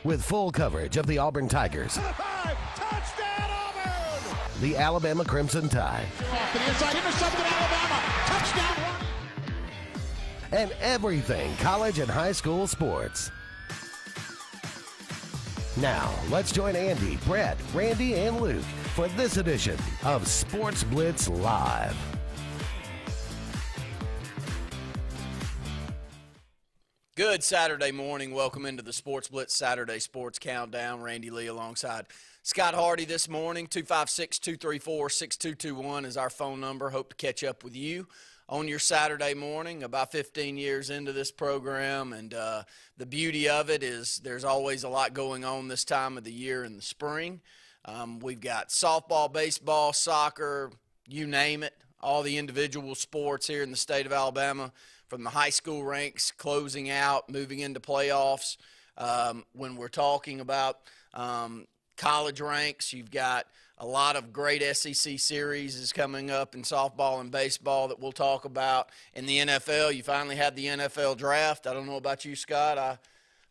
with full coverage of the Auburn Tigers, Touchdown, Auburn! the Alabama Crimson Tide, Off to the inside, intercepted Alabama. Touchdown! and everything college and high school sports. Now, let's join Andy, Brett, Randy, and Luke for this edition of Sports Blitz Live. Good Saturday morning. Welcome into the Sports Blitz Saturday Sports Countdown. Randy Lee alongside Scott Hardy this morning. 256-234-6221 is our phone number. Hope to catch up with you on your Saturday morning. About 15 years into this program, and the beauty of it is there's always a lot going on this time of the year in the spring. We've got softball, baseball, soccer, you name it, all the individual sports here in the state of Alabama, from the high school ranks closing out, moving into playoffs. When we're talking about college ranks, you've got a lot of great SEC series is coming up in softball and baseball that we'll talk about. In the NFL, you finally had the NFL draft. I don't know about you, Scott.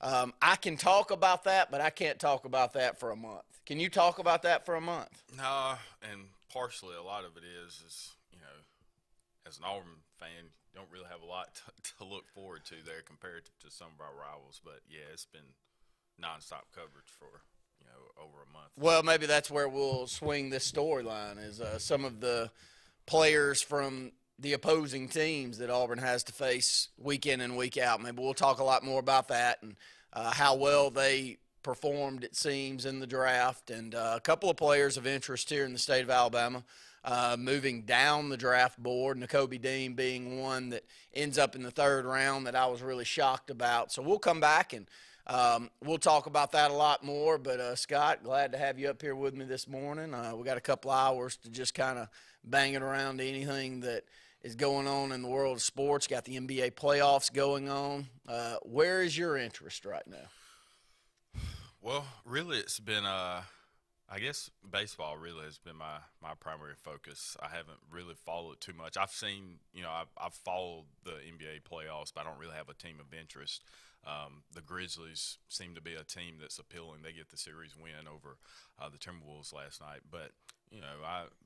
I can talk about that, but I can't talk about that for a month. Can you talk about that for a month? No, and partially a lot of it is as an Auburn fan, you don't really have a lot to look forward to there compared to some of our rivals. But, yeah, it's been nonstop coverage for, over a month. Well, maybe that's where we'll swing this storyline is some of the players from the opposing teams that Auburn has to face week in and week out. Maybe we'll talk a lot more about that and how well they performed, it seems, in the draft. And a couple of players of interest here in the state of Alabama moving down the draft board, Nakobe Dean being one that ends up in the third round that I was really shocked about. So we'll come back and we'll talk about that a lot more. But, Scott, glad to have you up here with me this morning. We got a couple hours to just kind of bang it around to anything that is going on in the world of sports. Got the NBA playoffs going on. Where is your interest right now? Well, really it's been I guess baseball really has been my primary focus. I haven't really followed too much. I've seen, I've followed the NBA playoffs, but I don't really have a team of interest. The Grizzlies seem to be a team that's appealing. They get the series win over the Timberwolves last night. But,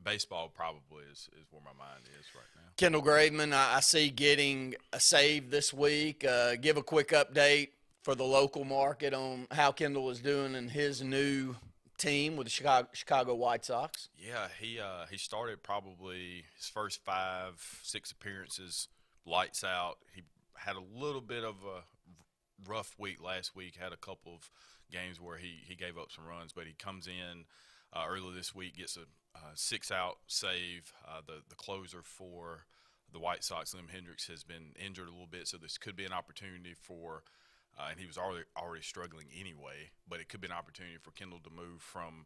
baseball probably is where my mind is right now. Kendall Graveman, I see getting a save this week. Give a quick update for the local market on how Kendall is doing in his new team with the Chicago White Sox. Yeah, he started probably his first 5-6 appearances, lights out. He had a little bit of a rough week last week, had a couple of games where he gave up some runs, but he comes in early this week, gets a 6-out save. The closer for the White Sox, Liam Hendricks, has been injured a little bit, so this could be an opportunity for and he was already struggling anyway, but it could be an opportunity for Kendall to move from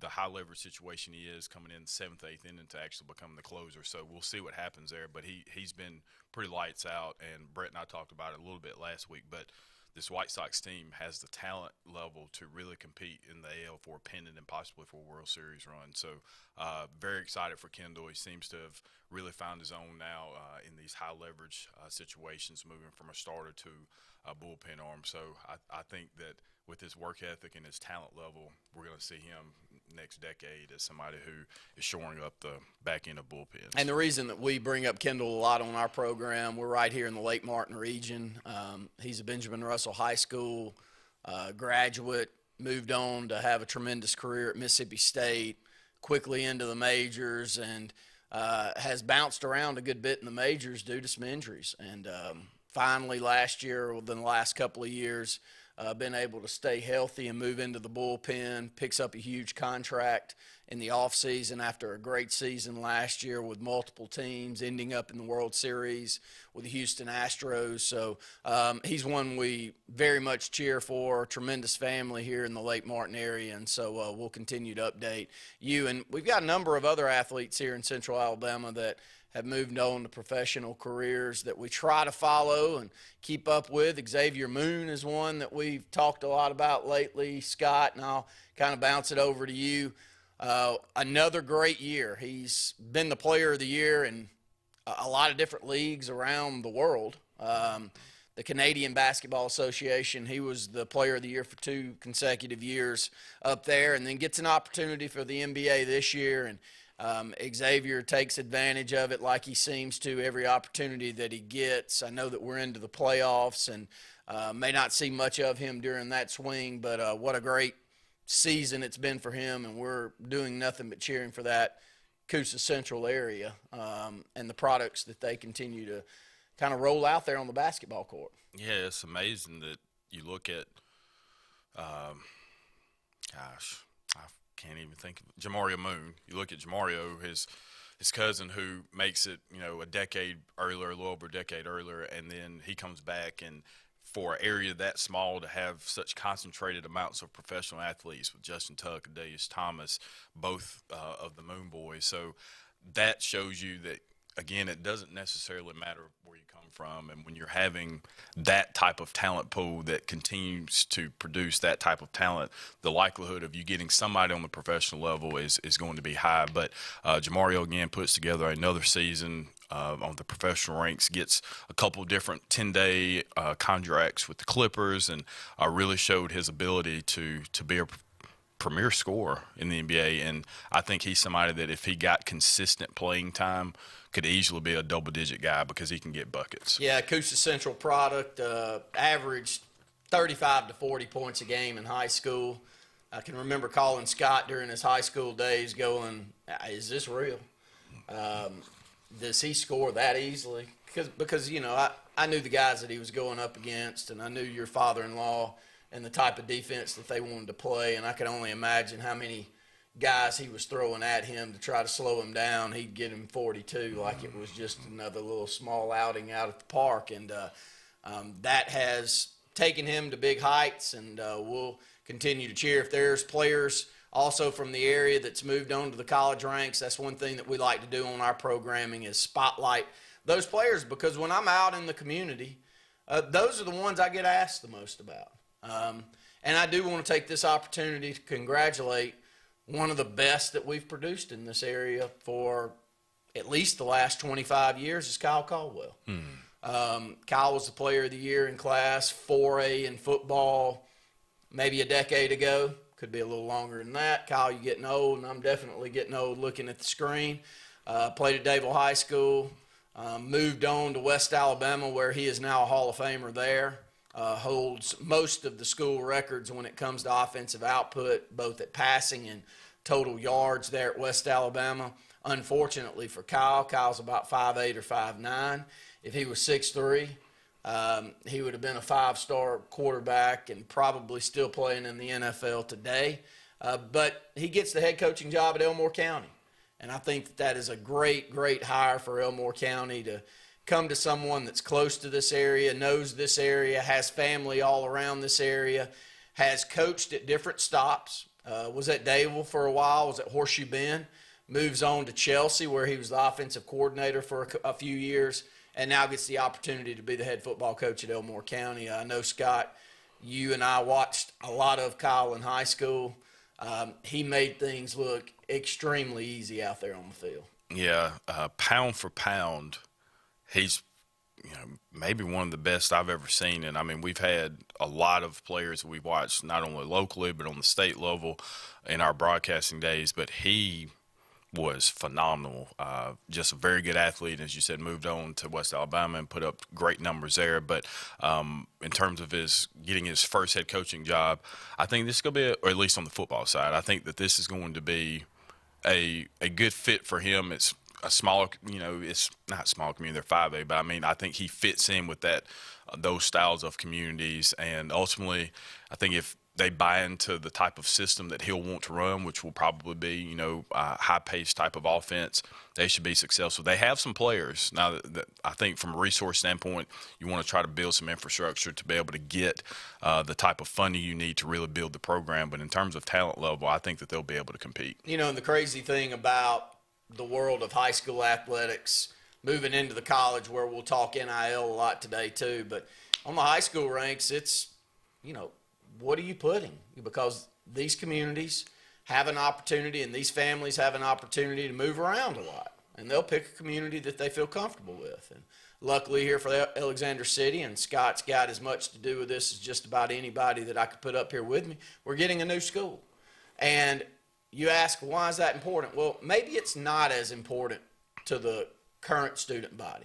the high-leverage situation he is coming in the 7th, 8th inning to actually become the closer. So we'll see what happens there. But he's been pretty lights out, and Brett and I talked about it a little bit last week. But this White Sox team has the talent level to really compete in the AL for a pennant and possibly for a World Series run. So very excited for Kendall. He seems to have really found his own now in these high-leverage situations, moving from a starter to a bullpen arm. So I think that with his work ethic and his talent level, we're going to see him next decade as somebody who is shoring up the back end of bullpens. And the reason that we bring up Kendall a lot on our program, we're right here in the Lake Martin region. He's a Benjamin Russell High School graduate, moved on to have a tremendous career at Mississippi State, quickly into the majors, and has bounced around a good bit in the majors due to some injuries. And finally last year, within the last couple of years, been able to stay healthy and move into the bullpen, picks up a huge contract in the offseason after a great season last year with multiple teams, ending up in the World Series with the Houston Astros. So he's one we very much cheer for, a tremendous family here in the Lake Martin area, and so we'll continue to update you. And we've got a number of other athletes here in Central Alabama that have moved on to professional careers that we try to follow and keep up with. Xavier Moon is one that we've talked a lot about lately, Scott, and I'll kind of bounce it over to you. Another great year. He's been the player of the year in a lot of different leagues around the world. the Canadian Basketball Association. He was the player of the year for 2 consecutive years up there, and then gets an opportunity for the NBA this year. And Xavier takes advantage of it like he seems to every opportunity that he gets. I know that we're into the playoffs and may not see much of him during that swing, but what a great season it's been for him, and we're doing nothing but cheering for that Coosa Central area and the products that they continue to kind of roll out there on the basketball court. Yeah, it's amazing that you look at, I can't even think of it. Jamario Moon. You look at Jamario, his cousin, who makes it, a decade earlier, a little over a decade earlier, and then he comes back, and for an area that small to have such concentrated amounts of professional athletes with Justin Tuck and Darius Thomas, both of the Moon Boys. So that shows you that, again, it doesn't necessarily matter where you come from. And when you're having that type of talent pool that continues to produce that type of talent, the likelihood of you getting somebody on the professional level is going to be high. But Jamario, again, puts together another season on the professional ranks, gets a couple different 10-day contracts with the Clippers, and really showed his ability to be a premier scorer in the NBA. And I think he's somebody that if he got consistent playing time could easily be a double-digit guy because he can get buckets. Yeah, Coosa Central product, averaged 35 to 40 points a game in high school. I can remember calling Scott during his high school days going, is this real? Does he score that easily? Because I knew the guys that he was going up against, and I knew your father-in-law and the type of defense that they wanted to play, and I could only imagine how many guys he was throwing at him to try to slow him down. He'd get him 42 like it was just another little small outing out at the park, and that has taken him to big heights, and we'll continue to cheer. If there's players also from the area that's moved on to the college ranks, that's one thing that we like to do on our programming is spotlight those players, because when I'm out in the community, those are the ones I get asked the most about. And I do want to take this opportunity to congratulate one of the best that we've produced in this area for at least the last 25 years is Kyle Caldwell. Kyle was the player of the year in class 4A in football maybe a decade ago. Could be a little longer than that. Kyle, you're getting old, and I'm definitely getting old looking at the screen. Played at Davil High School, moved on to West Alabama, where he is now a Hall of Famer there. Holds most of the school records when it comes to offensive output, both at passing and total yards there at West Alabama. Unfortunately for Kyle, Kyle's about 5'8" or 5'9". If he was 6'3", he would have been a 5-star quarterback and probably still playing in the NFL today. But he gets the head coaching job at Elmore County. And I think that is a great, great hire for Elmore County to come to someone that's close to this area, knows this area, has family all around this area, has coached at different stops, was at Davil for a while, was at Horseshoe Bend, moves on to Chelsea where he was the offensive coordinator for a few years, and now gets the opportunity to be the head football coach at Elmore County. I know, Scott, you and I watched a lot of Kyle in high school. He made things look extremely easy out there on the field. Yeah, pound for pound, he's maybe one of the best I've ever seen. And, I mean, we've had a lot of players that we've watched not only locally but on the state level in our broadcasting days. But he was phenomenal. Just a very good athlete. As you said, moved on to West Alabama and put up great numbers there. But in terms of getting his first head coaching job, I think this is going to be, or at least on the football side, I think that this is going to be a good fit for him. It's a smaller, it's not a small community, they're 5A, but I mean, I think he fits in with those styles of communities. And ultimately, I think if they buy into the type of system that he'll want to run, which will probably be, a high-paced type of offense, they should be successful. They have some players. Now, that I think from a resource standpoint, you want to try to build some infrastructure to be able to get the type of funding you need to really build the program. But in terms of talent level, I think that they'll be able to compete. And the crazy thing about the world of high school athletics, moving into the college where we'll talk NIL a lot today too, but on the high school ranks, it's, what are you putting? Because these communities have an opportunity and these families have an opportunity to move around a lot, and they'll pick a community that they feel comfortable with. And luckily here for Alexander City, and Scott's got as much to do with this as just about anybody that I could put up here with me, we're getting a new school. And you ask, why is that important? Well, maybe it's not as important to the current student body.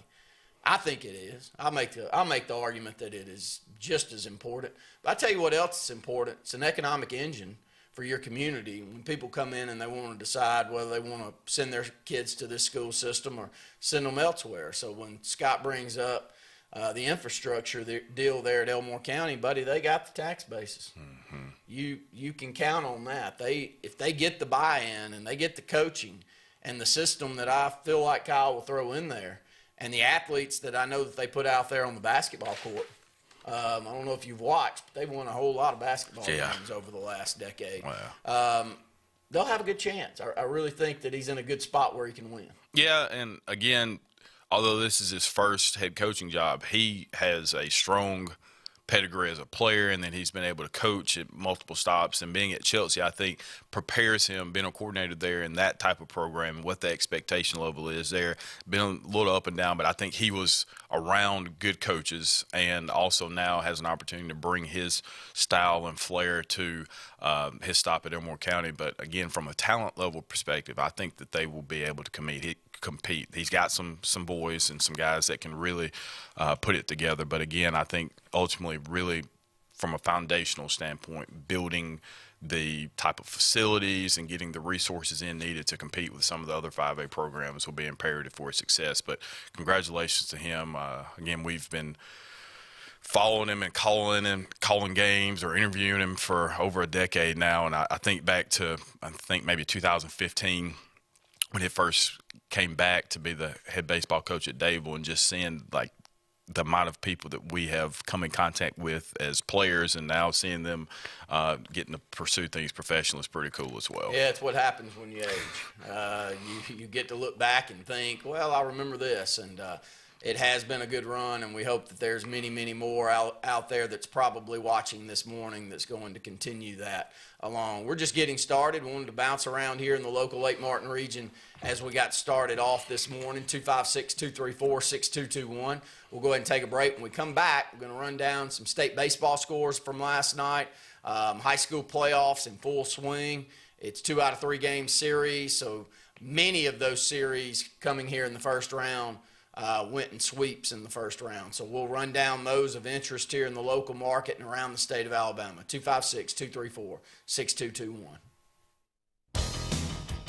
I think it is. I'll make the argument that it is just as important. But I tell you what else is important. It's an economic engine for your community. When people come in and they want to decide whether they want to send their kids to this school system or send them elsewhere. So when Scott brings up the infrastructure deal there at Elmore County, buddy, they got the tax basis. Mm-hmm. You can count on that. If they get the buy-in and they get the coaching and the system that I feel like Kyle will throw in there, and the athletes that I know that they put out there on the basketball court. I don't know if you've watched, but they've won a whole lot of basketball games over the last decade. Wow. They'll have a good chance. I really think that he's in a good spot where he can win. Yeah, and again, although this is his first head coaching job, he has a strong pedigree as a player, and then he's been able to coach at multiple stops. And being at Chelsea, I think, prepares him, being a coordinator there in that type of program, and what the expectation level is there. Been a little up and down, but I think he was around good coaches, and also now has an opportunity to bring his style and flair to his stop at Elmore County. But again, from a talent level perspective, I think that they will be able to compete. He's got some boys and some guys that can really put it together. But again, I think ultimately, really from a foundational standpoint, building the type of facilities and getting the resources needed to compete with some of the other 5A programs will be imperative for his success. But congratulations to him. Again, we've been following him and calling games or interviewing him for over a decade now. And I think back to, maybe 2015 when he first came back to be the head baseball coach at Dadeville, and just seeing like the amount of people that we have come in contact with as players, and now seeing them getting to pursue things professionally is pretty cool as well. Yeah, it's what happens when you age. You get to look back and think, well, I remember this, and it has been a good run, and we hope that there's many, many more out there that's probably watching this morning that's going to continue that along. We're just getting started. We wanted to bounce around here in the local Lake Martin region as we got started off this morning. 256-234-6221. We'll go ahead and take a break. When we come back, we're going to run down some state baseball scores from last night. High school playoffs in full swing. It's 2 out of 3 game series, so many of those series coming here in the first round went in sweeps in the first round. So we'll run down those of interest here in the local market and around the state of Alabama. 256-234-6221.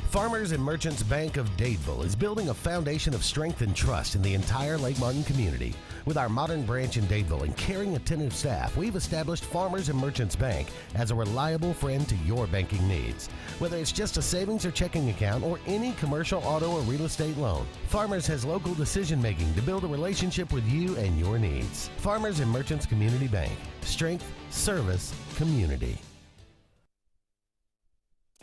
Farmers and Merchants Bank of Dadeville is building a foundation of strength and trust in the entire Lake Martin community. With our modern branch in Dadeville and caring, attentive staff, we've established Farmers and Merchants Bank as a reliable friend to your banking needs. Whether it's just a savings or checking account or any commercial, auto, or real estate loan, Farmers has local decision-making to build a relationship with you and your needs. Farmers and Merchants Community Bank. Strength, service, community.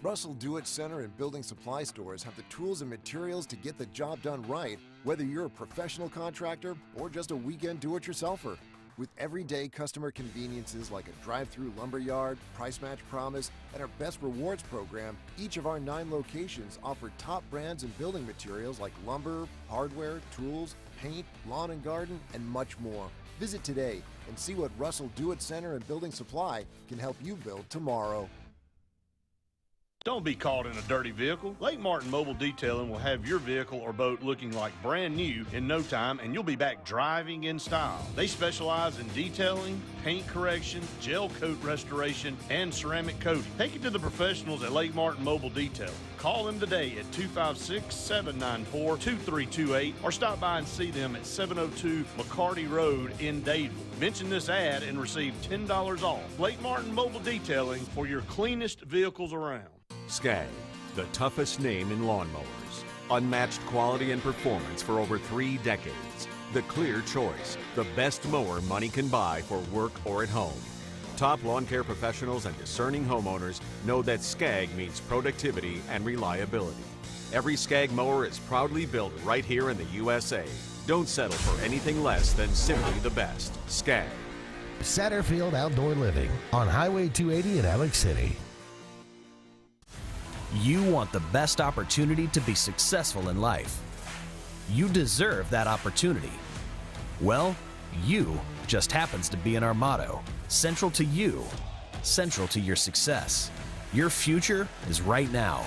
Russell Do-It Center and building supply stores have the tools and materials to get the job done right, whether you're a professional contractor or just a weekend do-it-yourselfer. With everyday customer conveniences like a drive-through lumberyard, price match promise, and our Best Rewards program, each of our 9 locations offer top brands and building materials like lumber, hardware, tools, paint, lawn and garden, and much more. Visit today and see what Russell Do-It Center and Building Supply can help you build tomorrow. Don't be caught in a dirty vehicle. Lake Martin Mobile Detailing will have your vehicle or boat looking like brand new in no time, and you'll be back driving in style. They specialize in detailing, paint correction, gel coat restoration, and ceramic coating. Take it to the professionals at Lake Martin Mobile Detailing. Call them today at 256-794-2328 or stop by and see them at 702 McCarty Road in Dadeville. Mention this ad and receive $10 off. Lake Martin Mobile Detailing for your cleanest vehicles around. Skag, the toughest name in lawnmowers. Unmatched quality and performance for over 3 decades. The clear choice, the best mower money can buy for work or at home. Top lawn care professionals and discerning homeowners know that Skag means productivity and reliability. Every Skag mower is proudly built right here in the USA. Don't settle for anything less than simply the best. Skag. Satterfield Outdoor Living on Highway 280 in Alex City. You want the best opportunity to be successful in life. You deserve that opportunity. Well, you just happens to be in our motto. Central to you, central to your success. Your future is right now.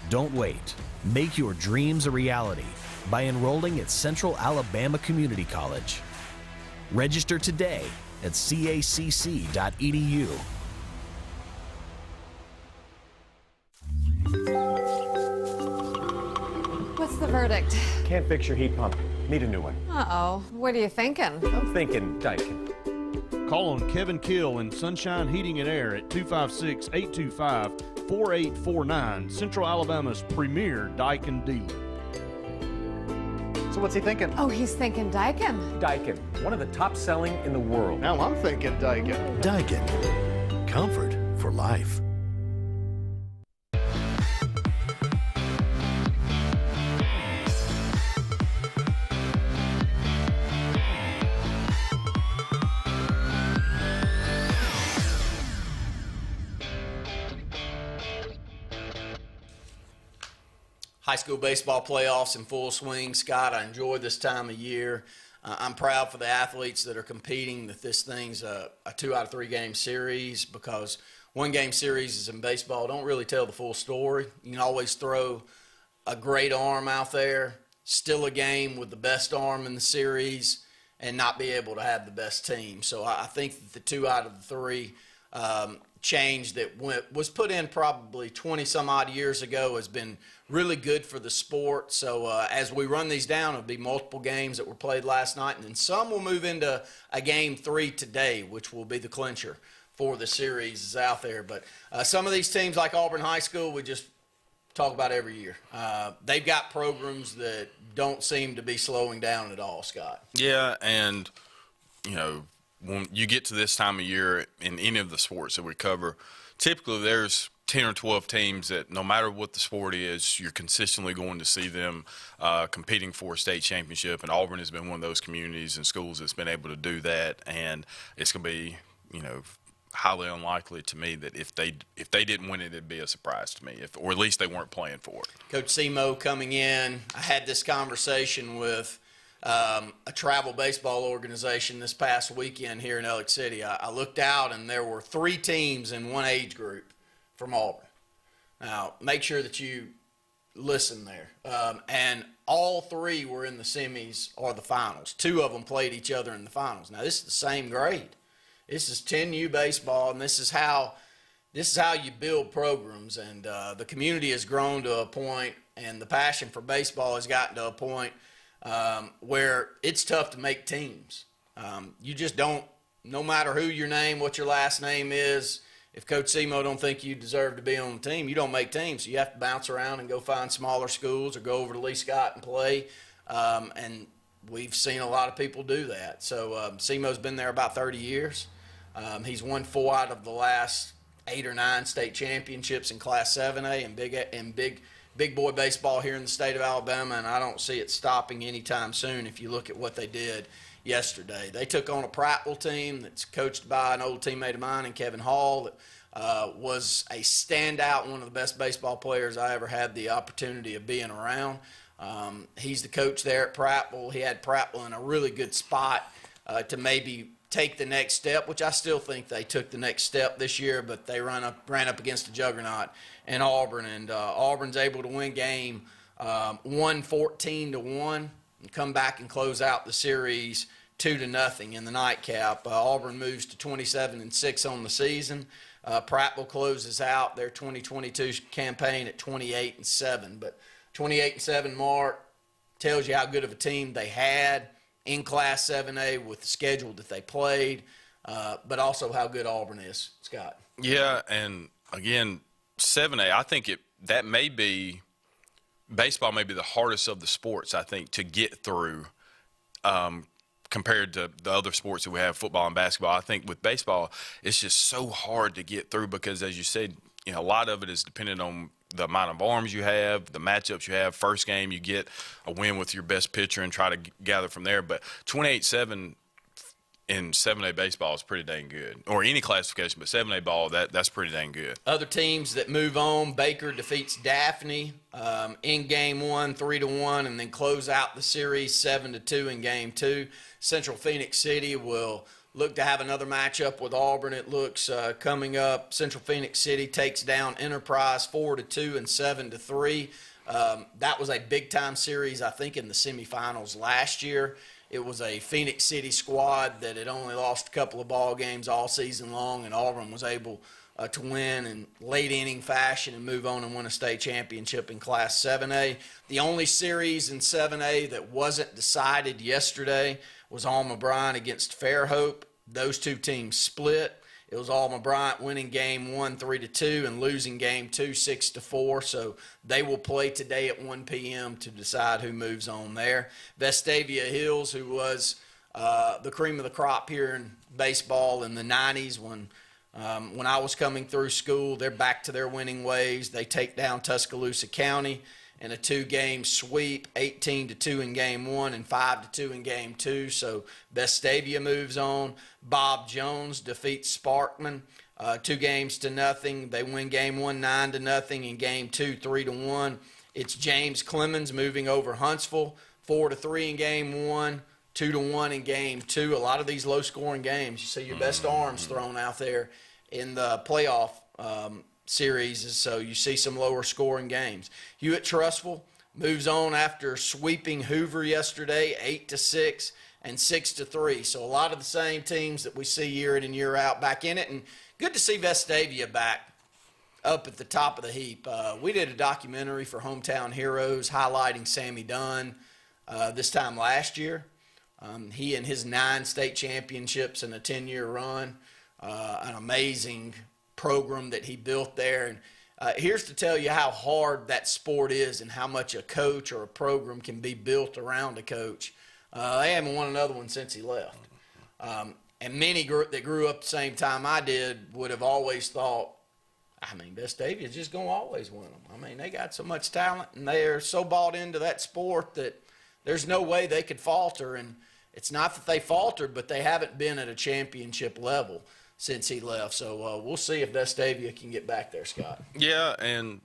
Don't wait. Make your dreams a reality by enrolling at Central Alabama Community College. Register today at cacc.edu. What's the verdict? Can't fix your heat pump. Need a new one. Uh-oh. What are you thinking? I'm thinking Daikin. Call on Kevin Kill in Sunshine Heating and Air at 256-825-4849, Central Alabama's premier Daikin dealer. So what's he thinking? Oh, he's thinking Daikin. Daikin, one of the top selling in the world. Now I'm thinking Daikin. Daikin. Comfort for life. High school baseball playoffs in full swing. Scott, I enjoy this time of year. I'm proud for the athletes that are competing that this thing's a 2 out of 3 game series, because 1 game series in baseball don't really tell the full story. You can always throw a great arm out there, still a game with the best arm in the series, and not be able to have the best team. So I think that the 2 out of the 3 change that was put in probably 20 some odd years ago has been really good for the sport. So as we run these down, it'll be multiple games that were played last night, and then some will move into a game 3 today, which will be the clincher for the series is out there. But some of these teams like Auburn High School, we just talk about every year. They've got programs that don't seem to be slowing down at all, Scott. Yeah, and, you know, when you get to this time of year in any of the sports that we cover, typically there's 10 or 12 teams that no matter what the sport is, you're consistently going to see them competing for a state championship. And Auburn has been one of those communities and schools that's been able to do that. And it's going to be, you know, highly unlikely to me that if they didn't win it, it'd be a surprise to me, or at least they weren't playing for it. Coach Simo coming in, I had this conversation with a travel baseball organization this past weekend here in Elliott City. I looked out, and there were 3 teams in one age group from Auburn. Now, make sure that you listen there. And all 3 were in the semis or the finals. 2 of them played each other in the finals. Now, this is the same grade. This is 10U baseball, and this is how you build programs. And the community has grown to a point, and the passion for baseball has gotten to a point where it's tough to make teams. You just don't, no matter who your name, what your last name is, if Coach Simo don't think you deserve to be on the team, you don't make teams. So you have to bounce around and go find smaller schools or go over to Lee Scott and play. And we've seen a lot of people do that. So Simo's been there about 30 years. He's won 4 out of the last 8 or 9 state championships in Class 7A and big boy baseball here in the state of Alabama, and I don't see it stopping anytime soon if you look at what they did yesterday. They took on a Prattville team that's coached by an old teammate of mine and Kevin Hall that was a standout, one of the best baseball players I ever had the opportunity of being around. He's the coach there at Prattville. He had Prattville in a really good spot to maybe take the next step, which I still think they took the next step this year, but they ran up against a juggernaut in Auburn, and Auburn's able to win game 14-1 and come back and close out the series 2-0 in the nightcap. Auburn moves to 27-6 on the season. Prattville closes out their 2022 campaign at 28-7, but 28-7 mark tells you how good of a team they had in Class 7A with the schedule that they played, but also how good Auburn is, Scott. Yeah, and again, 7A, I think that may be – baseball may be the hardest of the sports, I think, to get through compared to the other sports that we have, football and basketball. I think with baseball, it's just so hard to get through because, as you said, you know, a lot of it is dependent on the amount of arms you have, the matchups you have. First game, you get a win with your best pitcher and try to gather from there. But 28-7, in 7A baseball is pretty dang good, or any classification, but 7A ball, that's pretty dang good. Other teams that move on, Baker defeats Daphne in Game 1, 3-1, and then close out the series 7-2 in Game 2. Central Phoenix City will look to have another matchup with Auburn. It looks coming up. Central Phoenix City takes down Enterprise 4-2 and 7-3. That was a big-time series, I think, in the semifinals last year. It was a Phoenix City squad that had only lost a couple of ball games all season long, and Auburn was able to win in late inning fashion and move on and win a state championship in Class 7A. The only series in 7A that wasn't decided yesterday was Alma Bryant against Fairhope. Those two teams split. It was Alma Bryant winning Game 1 3-2 and losing Game 2 6-4. So they will play today at 1 p.m. to decide who moves on there. Vestavia Hills, who was the cream of the crop here in baseball in the 90s when I was coming through school, they're back to their winning ways. They take down Tuscaloosa County in a 2-game sweep, 18-2 in Game 1 and 5-2 in Game 2. So Vestavia moves on. Bob Jones defeats Sparkman 2-0. They win Game 1 9-0 and Game 2 3-1. It's James Clemens moving over Huntsville 4-3 in Game 1, 2-1 in Game 2. A lot of these low-scoring games, you see your best arms thrown out there in the playoff series, so you see some lower scoring games. Hewitt Trustful moves on after sweeping Hoover yesterday 8-6 and 6-3. So a lot of the same teams that we see year in and year out back in it, and good to see Vestavia back up at the top of the heap. We did a documentary for Hometown Heroes highlighting Sammy Dunn this time last year. He and his 9 state championships in a 10-year run, an amazing program that he built there. And here's to tell you how hard that sport is and how much a coach or a program can be built around a coach. They haven't won another one since he left. And many that grew up the same time I did would have always thought, I mean, Vestavia's just going to always win them. I mean, they got so much talent and they're so bought into that sport that there's no way they could falter. And it's not that they faltered, but they haven't been at a championship level since he left. So we'll see if Vestavia can get back there, Scott. Yeah, and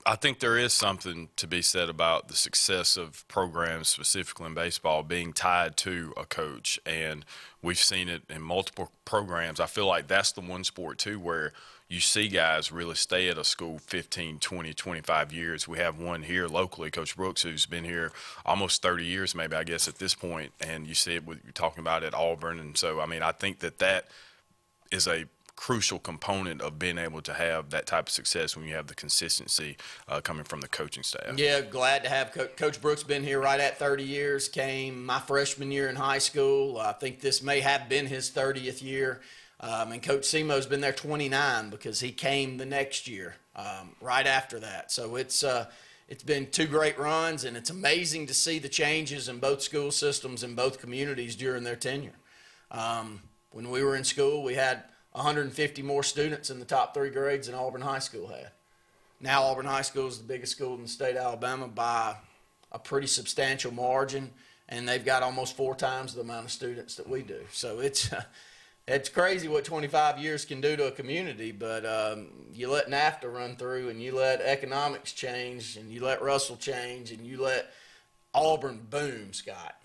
I think there is something to be said about the success of programs, specifically in baseball, being tied to a coach. And we've seen it in multiple programs. I feel like that's the one sport, too, where you see guys really stay at a school 15, 20, 25 years. We have one here locally, Coach Brooks, who's been here almost 30 years maybe, I guess, at this point. And you see it with you're talking about at Auburn. And so, I mean, I think that is a crucial component of being able to have that type of success when you have the consistency coming from the coaching staff. Yeah, glad to have Coach Brooks been here right at 30 years, came my freshman year in high school. I think this may have been his 30th year. And Coach Simo's been there 29 because he came the next year right after that. So it's been 2 great runs, and it's amazing to see the changes in both school systems and both communities during their tenure. When we were in school, we had 150 more students in the top 3 grades than Auburn High School had. Now Auburn High School is the biggest school in the state of Alabama by a pretty substantial margin, and they've got almost 4 times the amount of students that we do. So it's crazy what 25 years can do to a community, but you let NAFTA run through and you let economics change and you let Russell change and you let Auburn boom, Scott.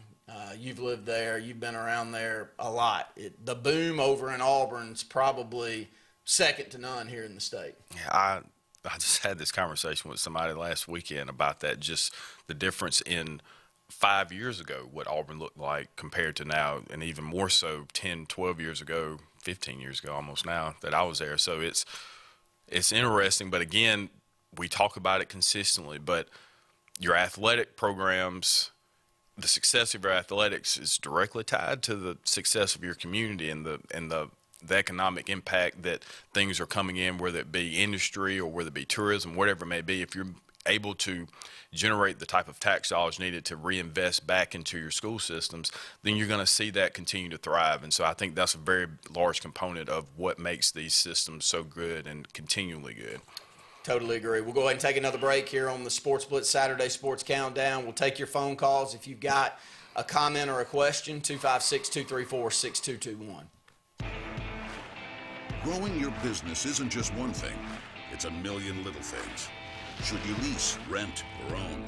You've lived there. You've been around there a lot. The boom over in Auburn's probably second to none here in the state. Yeah, I just had this conversation with somebody last weekend about that, just the difference in 5 years ago, what Auburn looked like compared to now, and even more so 10, 12 years ago, 15 years ago almost now that I was there. So it's interesting. But, again, we talk about it consistently. But your athletic programs – the success of your athletics is directly tied to the success of your community and the economic impact that things are coming in, whether it be industry or whether it be tourism, whatever it may be. If you're able to generate the type of tax dollars needed to reinvest back into your school systems, then you're going to see that continue to thrive. And so I think that's a very large component of what makes these systems so good and continually good. Totally agree. We'll go ahead and take another break here on the SportzBlitz Saturday Sports Countdown. We'll take your phone calls if you've got a comment or a question, 256-234-6221. Growing your business isn't just one thing. It's a million little things. Should you lease, rent, or own?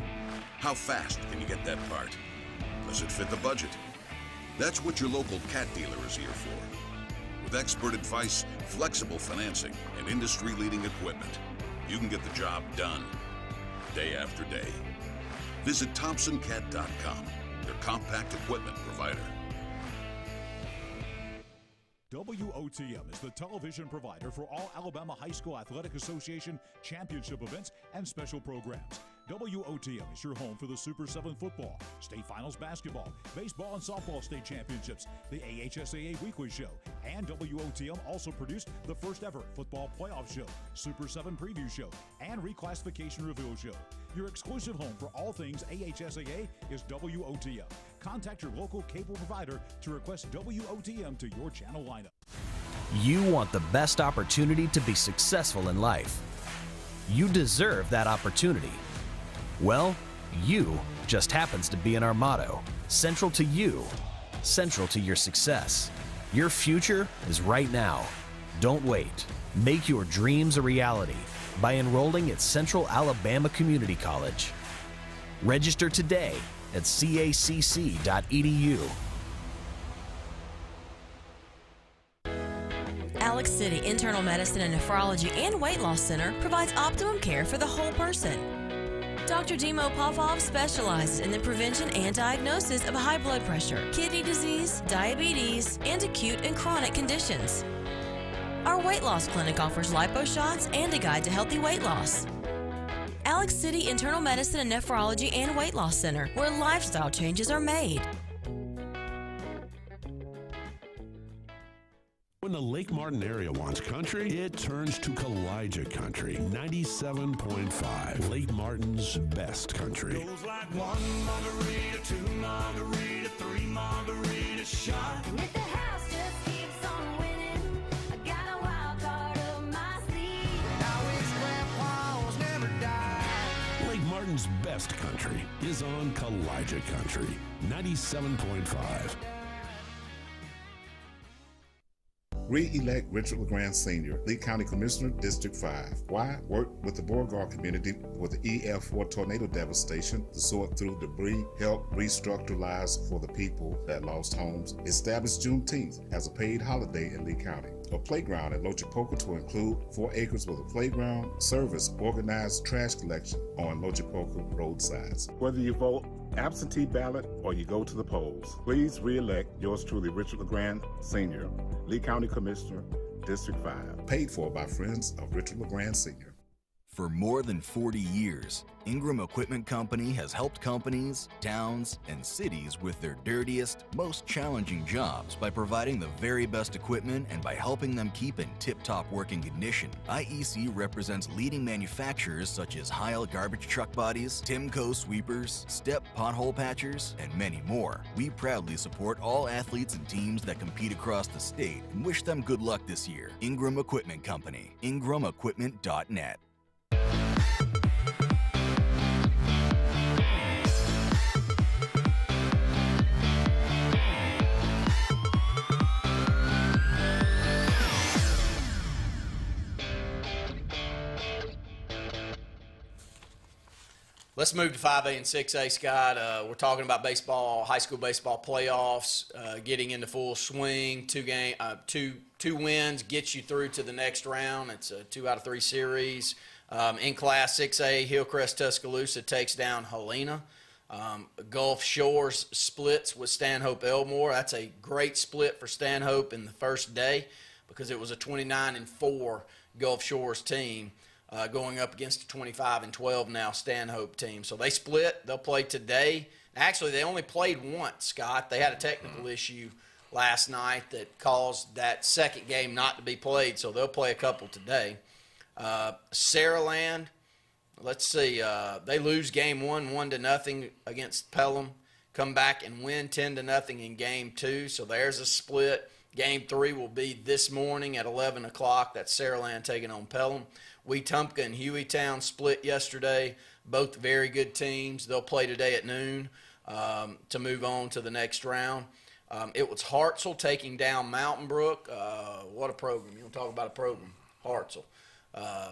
How fast can you get that part? Does it fit the budget? That's what your local cat dealer is here for. With expert advice, flexible financing, and industry-leading equipment, you can get the job done, day after day. Visit ThompsonCat.com, your compact equipment provider. WOTM is the television provider for all Alabama High School Athletic Association championship events and special programs. WOTM is your home for the Super 7 football, state finals basketball, baseball and softball state championships, the AHSAA Weekly Show, and WOTM also produced the first ever football playoff show, Super 7 preview show, and reclassification reveal show. Your exclusive home for all things AHSAA is WOTM. Contact your local cable provider to request WOTM to your channel lineup. You want the best opportunity to be successful in life. You deserve that opportunity. Well, you just happens to be in our motto, central to you, central to your success. Your future is right now. Don't wait. Make your dreams a reality by enrolling at Central Alabama Community College. Register today at cacc.edu. Alex City Internal Medicine and Nephrology and Weight Loss Center provides optimum care for the whole person. Dr. Dimo Popov specializes in the prevention and diagnosis of high blood pressure, kidney disease, diabetes, and acute and chronic conditions. Our weight loss clinic offers lipo shots and a guide to healthy weight loss. Alex City Internal Medicine and Nephrology and Weight Loss Center, where lifestyle changes are made. When the Lake Martin area wants country, it turns to Kalijah Country 97.5. Lake Martin's best country. Goes like one margarita, two margarita, three margarita shot. And if the house just keeps on winning, I got a wild card up my sleeve. I wish grandpa's never died. Lake Martin's best country is on Kalijah Country 97.5. Re-elect Richard LeGrand Sr., Lee County Commissioner, District 5. Why? Work with the Beauregard community with the EF4 tornado devastation to sort through debris, help restructure lives for the people that lost homes, establish Juneteenth as a paid holiday in Lee County. A playground at Lochapoka to include 4 acres with a playground, service, organized trash collection on Lochapoka roadsides. Whether you vote absentee ballot or you go to the polls, please re-elect yours truly, Richard LeGrand Sr., Lee County Commissioner, District 5. Paid for by Friends of Richard LeGrand Sr. For more than 40 years, Ingram Equipment Company has helped companies, towns, and cities with their dirtiest, most challenging jobs by providing the very best equipment and by helping them keep in tip-top working condition. IEC represents leading manufacturers such as Heil garbage truck bodies, Timco sweepers, Step pothole patchers, and many more. We proudly support all athletes and teams that compete across the state and wish them good luck this year. Ingram Equipment Company, ingramequipment.net. Let's move to 5A and 6A, Scott. We're talking about baseball, high school baseball playoffs, getting into full swing. Two wins gets you through to the next round. It's a 2 out of 3 series. In Class 6A, Hillcrest Tuscaloosa takes down Helena. Gulf Shores splits with Stanhope Elmore. That's a great split for Stanhope in the first day because it was a 29-4 Gulf Shores team. Going up against a 25-12 now Stanhope team. So they split. They'll play today. Actually, they only played once, Scott. They had a technical issue last night that caused that second game not to be played, so they'll play a couple today. Saraland, let's see. They lose game 1, 1-0 against Pelham. Come back and win 10-0 in game 2, so there's a split. Game 3 will be this morning at 11 o'clock. That's Saraland taking on Pelham. Wetumpka and Hueytown split yesterday. Both very good teams. They'll play today at noon. to move on to the next round. It was Hartselle taking down Mountain Brook. What a program. You want to talk about a program? Hartselle.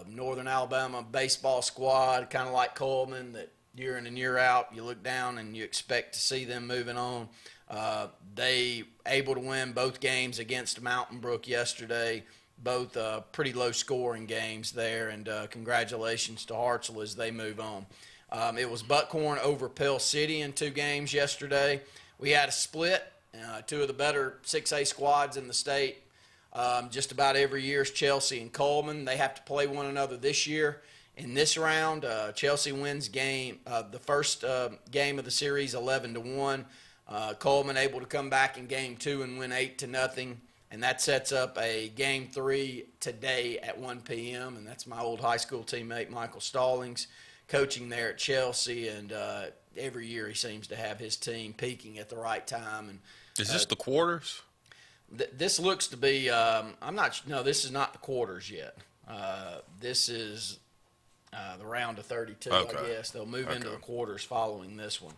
Northern Alabama baseball squad, kind of like Coleman, that year in and year out you look down and you expect to see them moving on. They able to win both games against Mountain Brook yesterday, both pretty low scoring games there, and congratulations to Hartselle as they move on. It was Buckhorn over Pell City in 2 games yesterday. We had a split. 2 of the better 6A squads in the state. Just about every year is Chelsea and Coleman. They have to play one another this year. In this round, Chelsea wins the first game of the series 11-1. Coleman able to come back in game 2 and win 8-0, and that sets up a game 3 today at 1 p.m. And that's my old high school teammate Michael Stallings coaching there at Chelsea, and every year he seems to have his team peaking at the right time. And is this the quarters? This looks to be. No, this is not the quarters yet. This is the round of 32. Okay. I guess they'll move into the quarters following this one.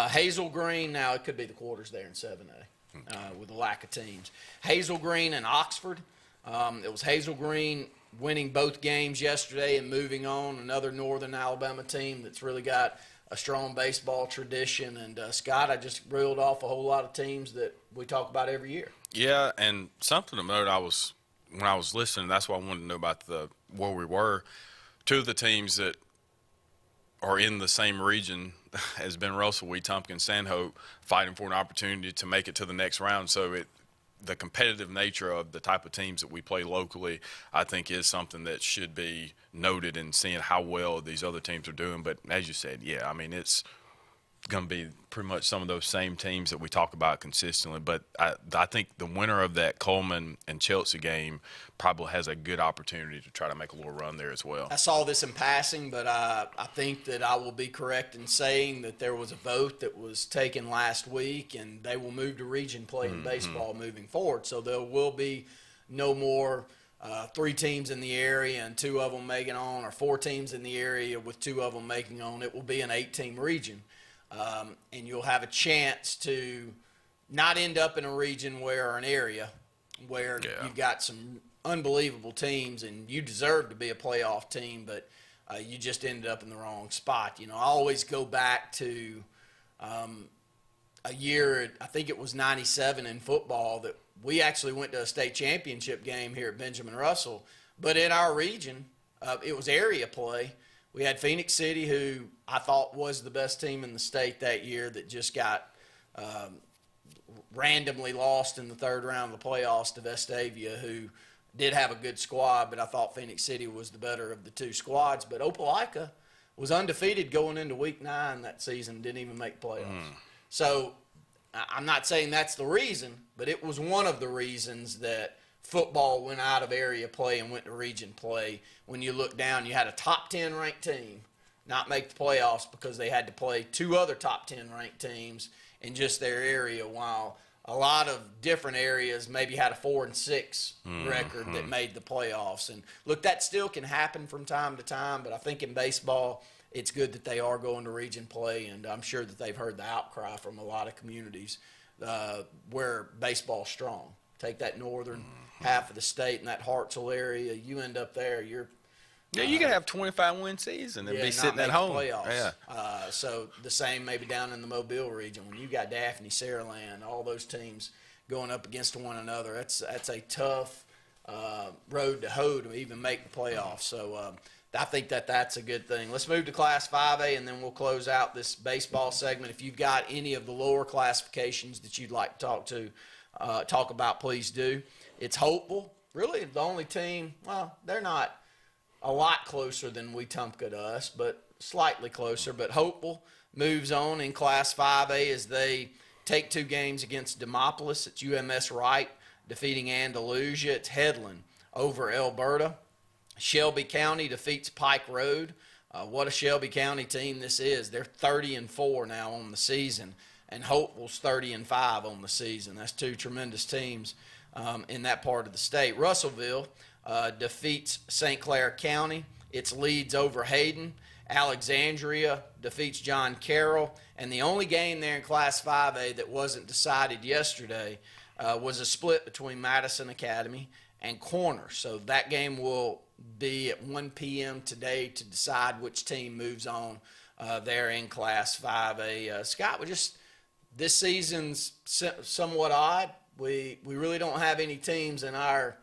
Hazel Green. Now it could be the quarters there in 7A with the lack of teams. Hazel Green and Oxford. It was Hazel Green winning both games yesterday and moving on. Another Northern Alabama team that's really got a strong baseball tradition. And Scott, I just reeled off a whole lot of teams that we talk about every year. Yeah, and something to note, when I was listening, that's why I wanted to know about where we were. 2 of the teams that are in the same region as Ben Russell, Wetumpka, and Stanhope, fighting for an opportunity to make it to the next round. So the competitive nature of the type of teams that we play locally, I think, is something that should be noted in seeing how well these other teams are doing. But as you said, yeah, I mean, it's going to be pretty much some of those same teams that we talk about consistently. But I think the winner of that Coleman and Chelsea game probably has a good opportunity to try to make a little run there as well. I saw this in passing, but I think that I will be correct in saying that there was a vote that was taken last week, and they will move to region play in baseball moving forward. So there will be no more 3 teams in the area and 2 of them making on, or 4 teams in the area with 2 of them making on. It will be an 8-team region. And you'll have a chance to not end up in a region or an area where you've got some unbelievable teams and you deserve to be a playoff team, but you just ended up in the wrong spot. You know, I always go back to a year, I think it was 97 in football, that we actually went to a state championship game here at Benjamin Russell, but in our region, it was area play. We had Phoenix City, who I thought was the best team in the state that year, that just got randomly lost in the 3rd round of the playoffs to Vestavia, who did have a good squad, but I thought Phoenix City was the better of the 2 squads. But Opelika was undefeated going into Week 9 that season, didn't even make playoffs. So I'm not saying that's the reason, but it was one of the reasons that football went out of area play and went to region play. When you look down, you had a top 10 ranked team not make the playoffs because they had to play 2 other top 10 ranked teams in just their area, while a lot of different areas maybe had a 4-6 record that made the playoffs. And look, that still can happen from time to time, but I think in baseball it's good that they are going to region play, and I'm sure that they've heard the outcry from a lot of communities where baseball's strong. Take that northern half of the state and that Hartselle area, you end up there, you're you can have 25-win season and be sitting at home. Playoffs. So the same maybe down in the Mobile region when you got Daphne, Saraland, all those teams going up against one another. That's a tough road to hoe to even make the playoffs. So I think that's a good thing. Let's move to Class 5A, and then we'll close out this baseball segment. If you've got any of the lower classifications that you'd like to talk about, please do. It's Hopeful, really the only team. Well, they're not a lot closer than Wetumpka to us, but slightly closer. But Hopeful moves on in Class 5A as they take 2 games against Demopolis. It's UMS Wright defeating Andalusia. It's Headland over Alberta. Shelby County defeats Pike Road. What a Shelby County team this is. They're 30-4 now on the season, and Hopeful's 30-5 on the season. That's 2 tremendous teams in that part of the state. Russellville defeats St. Clair County. It's Leeds over Hayden. Alexandria defeats John Carroll. And the only game there in Class 5A that wasn't decided yesterday was a split between Madison Academy and Corner. So that game will be at 1 p.m. today to decide which team moves on there in Class 5A. Scott, this season's somewhat odd. We really don't have any teams in our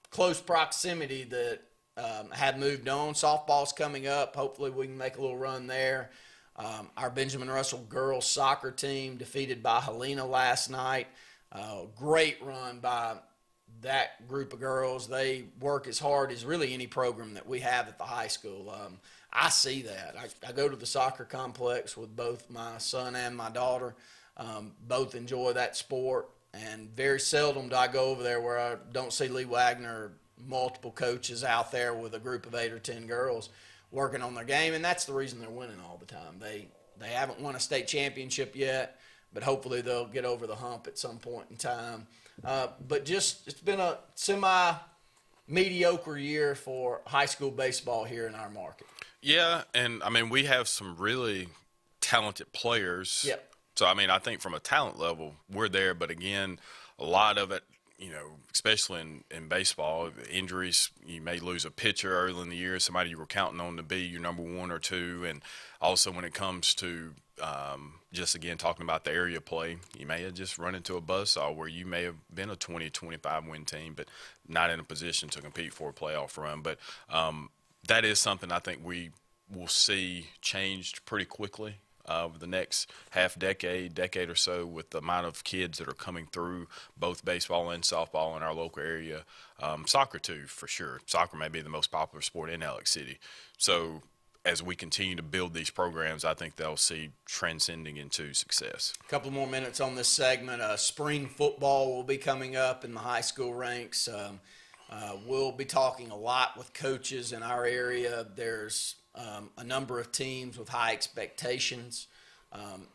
close proximity that have moved on. Softball's coming up. Hopefully we can make a little run there. Our Benjamin Russell girls soccer team defeated by Helena last night. Great run by that group of girls. They work as hard as really any program that we have at the high school. I see that. I go to the soccer complex with both my son and my daughter. Both enjoy that sport, and very seldom do I go over there where I don't see Lee Wagner or multiple coaches out there with a group of 8 or 10 girls working on their game, and that's the reason they're winning all the time. They haven't won a state championship yet, but hopefully they'll get over the hump at some point in time. But it's been a semi-mediocre year for high school baseball here in our market. Yeah, and, I mean, we have some really talented players. Yep. So, I mean, I think from a talent level, we're there. But, again, a lot of it, especially in baseball, injuries, you may lose a pitcher early in the year, somebody you were counting on to be your number 1 or 2. And also when it comes to just, again, talking about the area play, you may have just run into a buzzsaw where you may have been a 20, 25-win team, but not in a position to compete for a playoff run. But that is something I think we will see changed pretty quickly over the next decade or so, with the amount of kids that are coming through both baseball and softball in our local area. Soccer, too, for sure. Soccer may be the most popular sport in Alex City. So as we continue to build these programs, I think they'll see transcending into success. A couple more minutes on this segment. Spring football will be coming up in the high school ranks. We'll be talking a lot with coaches in our area. There's a number of teams with high expectations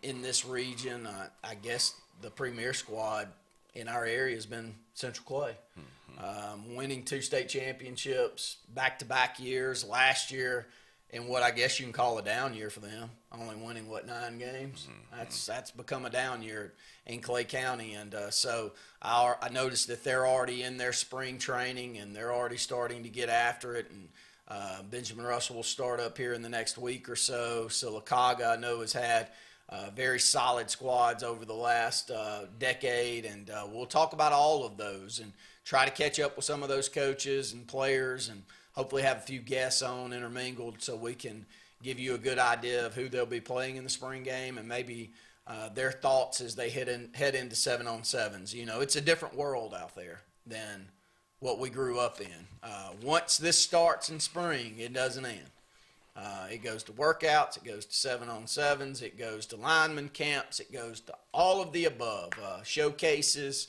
in this region. I guess the premier squad in our area has been Central Clay, winning 2 state championships back-to-back years. Last year, in what I guess you can call a down year for them, only winning 9 games. That's become a down year in Clay County, and so I noticed that they're already in their spring training and they're already starting to get after it. And Benjamin Russell will start up here in the next week or so. Sylacauga, I know, has had very solid squads over the last decade, and we'll talk about all of those and try to catch up with some of those coaches and players, and hopefully have a few guests on intermingled so we can give you a good idea of who they'll be playing in the spring game and maybe their thoughts as they head into 7-on-7s. It's a different world out there than what we grew up in. Once this starts in spring, it doesn't end. It goes to workouts, it goes to 7-on-7s, it goes to lineman camps, it goes to all of the above, showcases.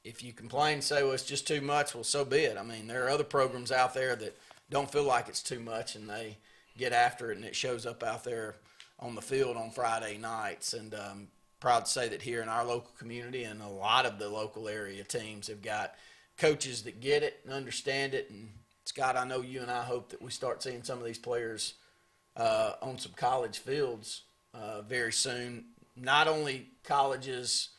If you complain and say, well, it's just too much, well, so be it. I mean, there are other programs out there that don't feel like it's too much, and they get after it, and it shows up out there on the field on Friday nights. And proud to say that here in our local community and a lot of the local area teams have got coaches that get it and understand it. And Scott, I know you and I hope that we start seeing some of these players on some college fields very soon. Not only colleges,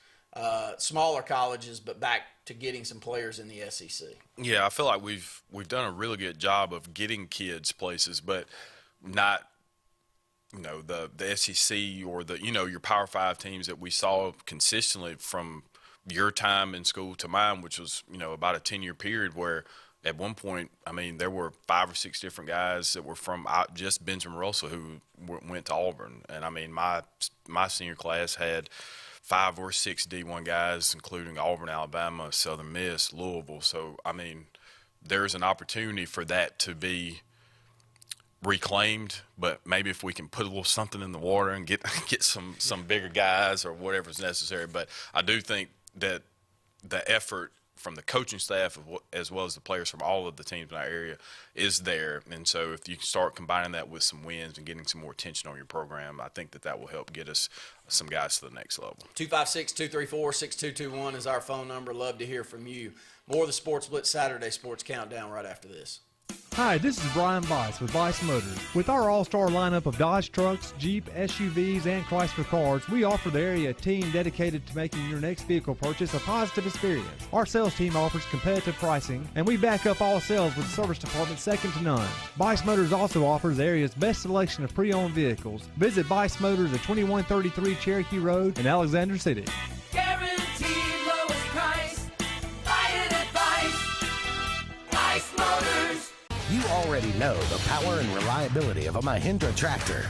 smaller colleges, but back to getting some players in the SEC. Yeah, I feel like we've done a really good job of getting kids places, but not the SEC or your Power 5 teams that we saw consistently from your time in school to mine, which was about a 10-year period where at one point, I mean, there were 5 or 6 different guys that were from just Benjamin Russell who went to Auburn. And, I mean, my senior class had 5 or 6 D1 guys, including Auburn, Alabama, Southern Miss, Louisville. So, I mean, there's an opportunity for that to be reclaimed, but maybe if we can put a little something in the water and get some bigger guys or whatever's necessary. But I do think that the effort from the coaching staff as well as the players from all of the teams in our area is there. And so if you start combining that with some wins and getting some more attention on your program, I think that will help get us some guys to the next level. 256-234-6221 is our phone number. Love to hear from you. More of the Sports Blitz Saturday Sports Countdown right after this. Hi, this is Brian Weiss with Weiss Motors. With our all-star lineup of Dodge trucks, Jeep, SUVs, and Chrysler cars, we offer the area a team dedicated to making your next vehicle purchase a positive experience. Our sales team offers competitive pricing, and we back up all sales with a service department second to none. Weiss Motors also offers the area's best selection of pre-owned vehicles. Visit Weiss Motors at 2133 Cherokee Road in Alexander City. Guaranteed lowest price. Buy it at Weiss Motors. You already know the power and reliability of a Mahindra tractor.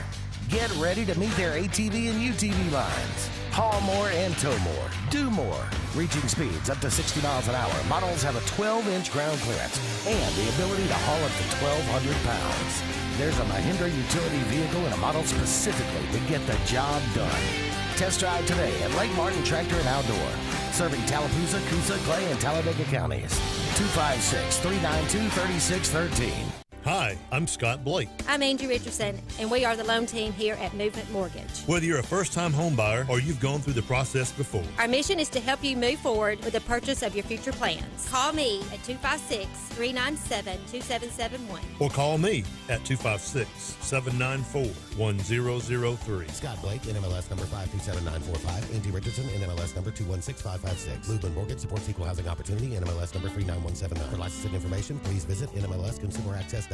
Get ready to meet their ATV and UTV lines. Haul more and tow more. Do more. Reaching speeds up to 60 miles an hour. Models have a 12-inch ground clearance and the ability to haul up to 1,200 pounds. There's a Mahindra utility vehicle and a model specifically to get the job done. Test drive today at Lake Martin Tractor and Outdoor. Serving Tallapoosa, Coosa, Clay, and Talladega counties. 256-392-3613. Hi, I'm Scott Blake. I'm Angie Richardson, and we are the loan team here at Movement Mortgage. Whether you're a first-time home buyer or you've gone through the process before, Our mission is to help you move forward with the purchase of your future plans. Call me at 256-397-2771. or call me at 256-794-1003. Scott Blake, NMLS number 527945. Angie Richardson, NMLS number 216556. Movement Mortgage supports equal housing opportunity, NMLS number 39179. For licensing information, please visit NMLSConsumerAccess.org.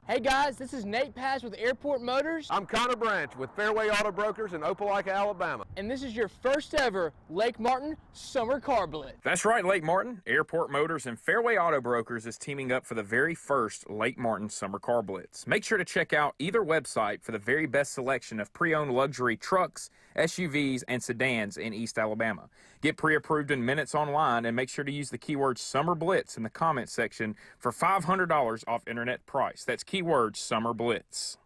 Hey guys, this is Nate Paz with Airport Motors. I'm Connor Branch with Fairway Auto Brokers in Opelika, Alabama. And this is your first ever Lake Martin Summer Car Blitz. That's right, Lake Martin. Airport Motors and Fairway Auto Brokers is teaming up for the very first Lake Martin Summer Car Blitz. Make sure to check out either website for the very best selection of pre-owned luxury trucks, SUVs, and sedans in East Alabama. Get pre-approved in minutes online and make sure to use the keyword Summer Blitz in the comments section for $500 off internet price. That's keyword Summer Blitz.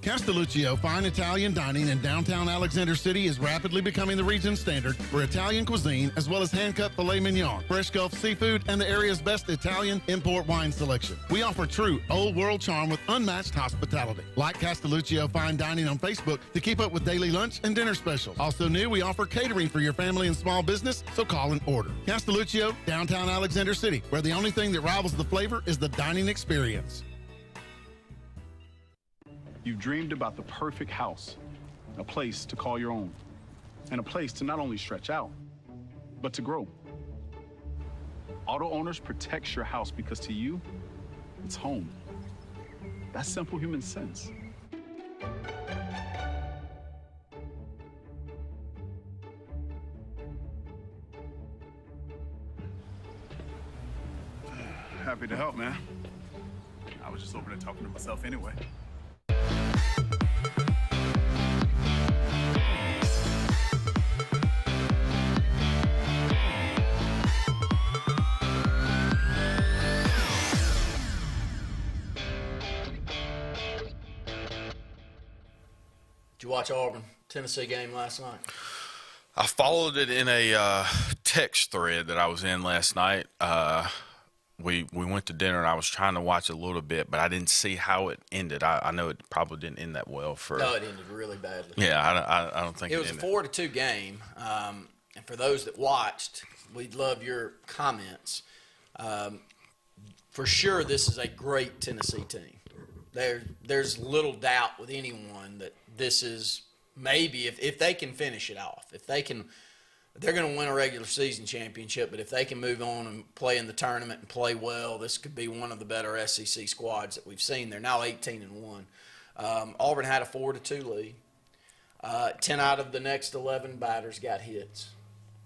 Castelluccio Fine Italian Dining in downtown Alexander City is rapidly becoming the region standard for Italian cuisine, as well as hand-cut filet mignon, fresh Gulf seafood, and the area's best Italian import wine selection. We offer true old-world charm with unmatched hospitality. Like Castelluccio Fine Dining on Facebook to keep up with daily lunch and dinner specials. Also new, we offer catering for your family and small business, so call and order. Castelluccio, downtown Alexander City, where the only thing that rivals the flavor is the dining experience. You've dreamed about the perfect house, a place to call your own, and a place to not only stretch out, but to grow. Auto Owners protects your house because to you, it's home. That's simple human sense. Happy to help, man. I was just over there talking to myself anyway. Did you watch Auburn-Tennessee game last night? I followed it in a text thread that I was in last night. We went to dinner, and I was trying to watch a little bit, but I didn't see how it ended. I know it probably didn't end that well for. No, it ended really badly. Yeah, I don't think it was a 4-2 game. And for those that watched, we'd love your comments. For sure, this is a great Tennessee team. There's little doubt with anyone that this is maybe if they can finish it off, they're going to win a regular season championship, but if they can move on and play in the tournament and play well, this could be one of the better SEC squads that we've seen. They're now 18-1. Auburn had a 4-2 lead. 10 out of the next 11 batters got hits.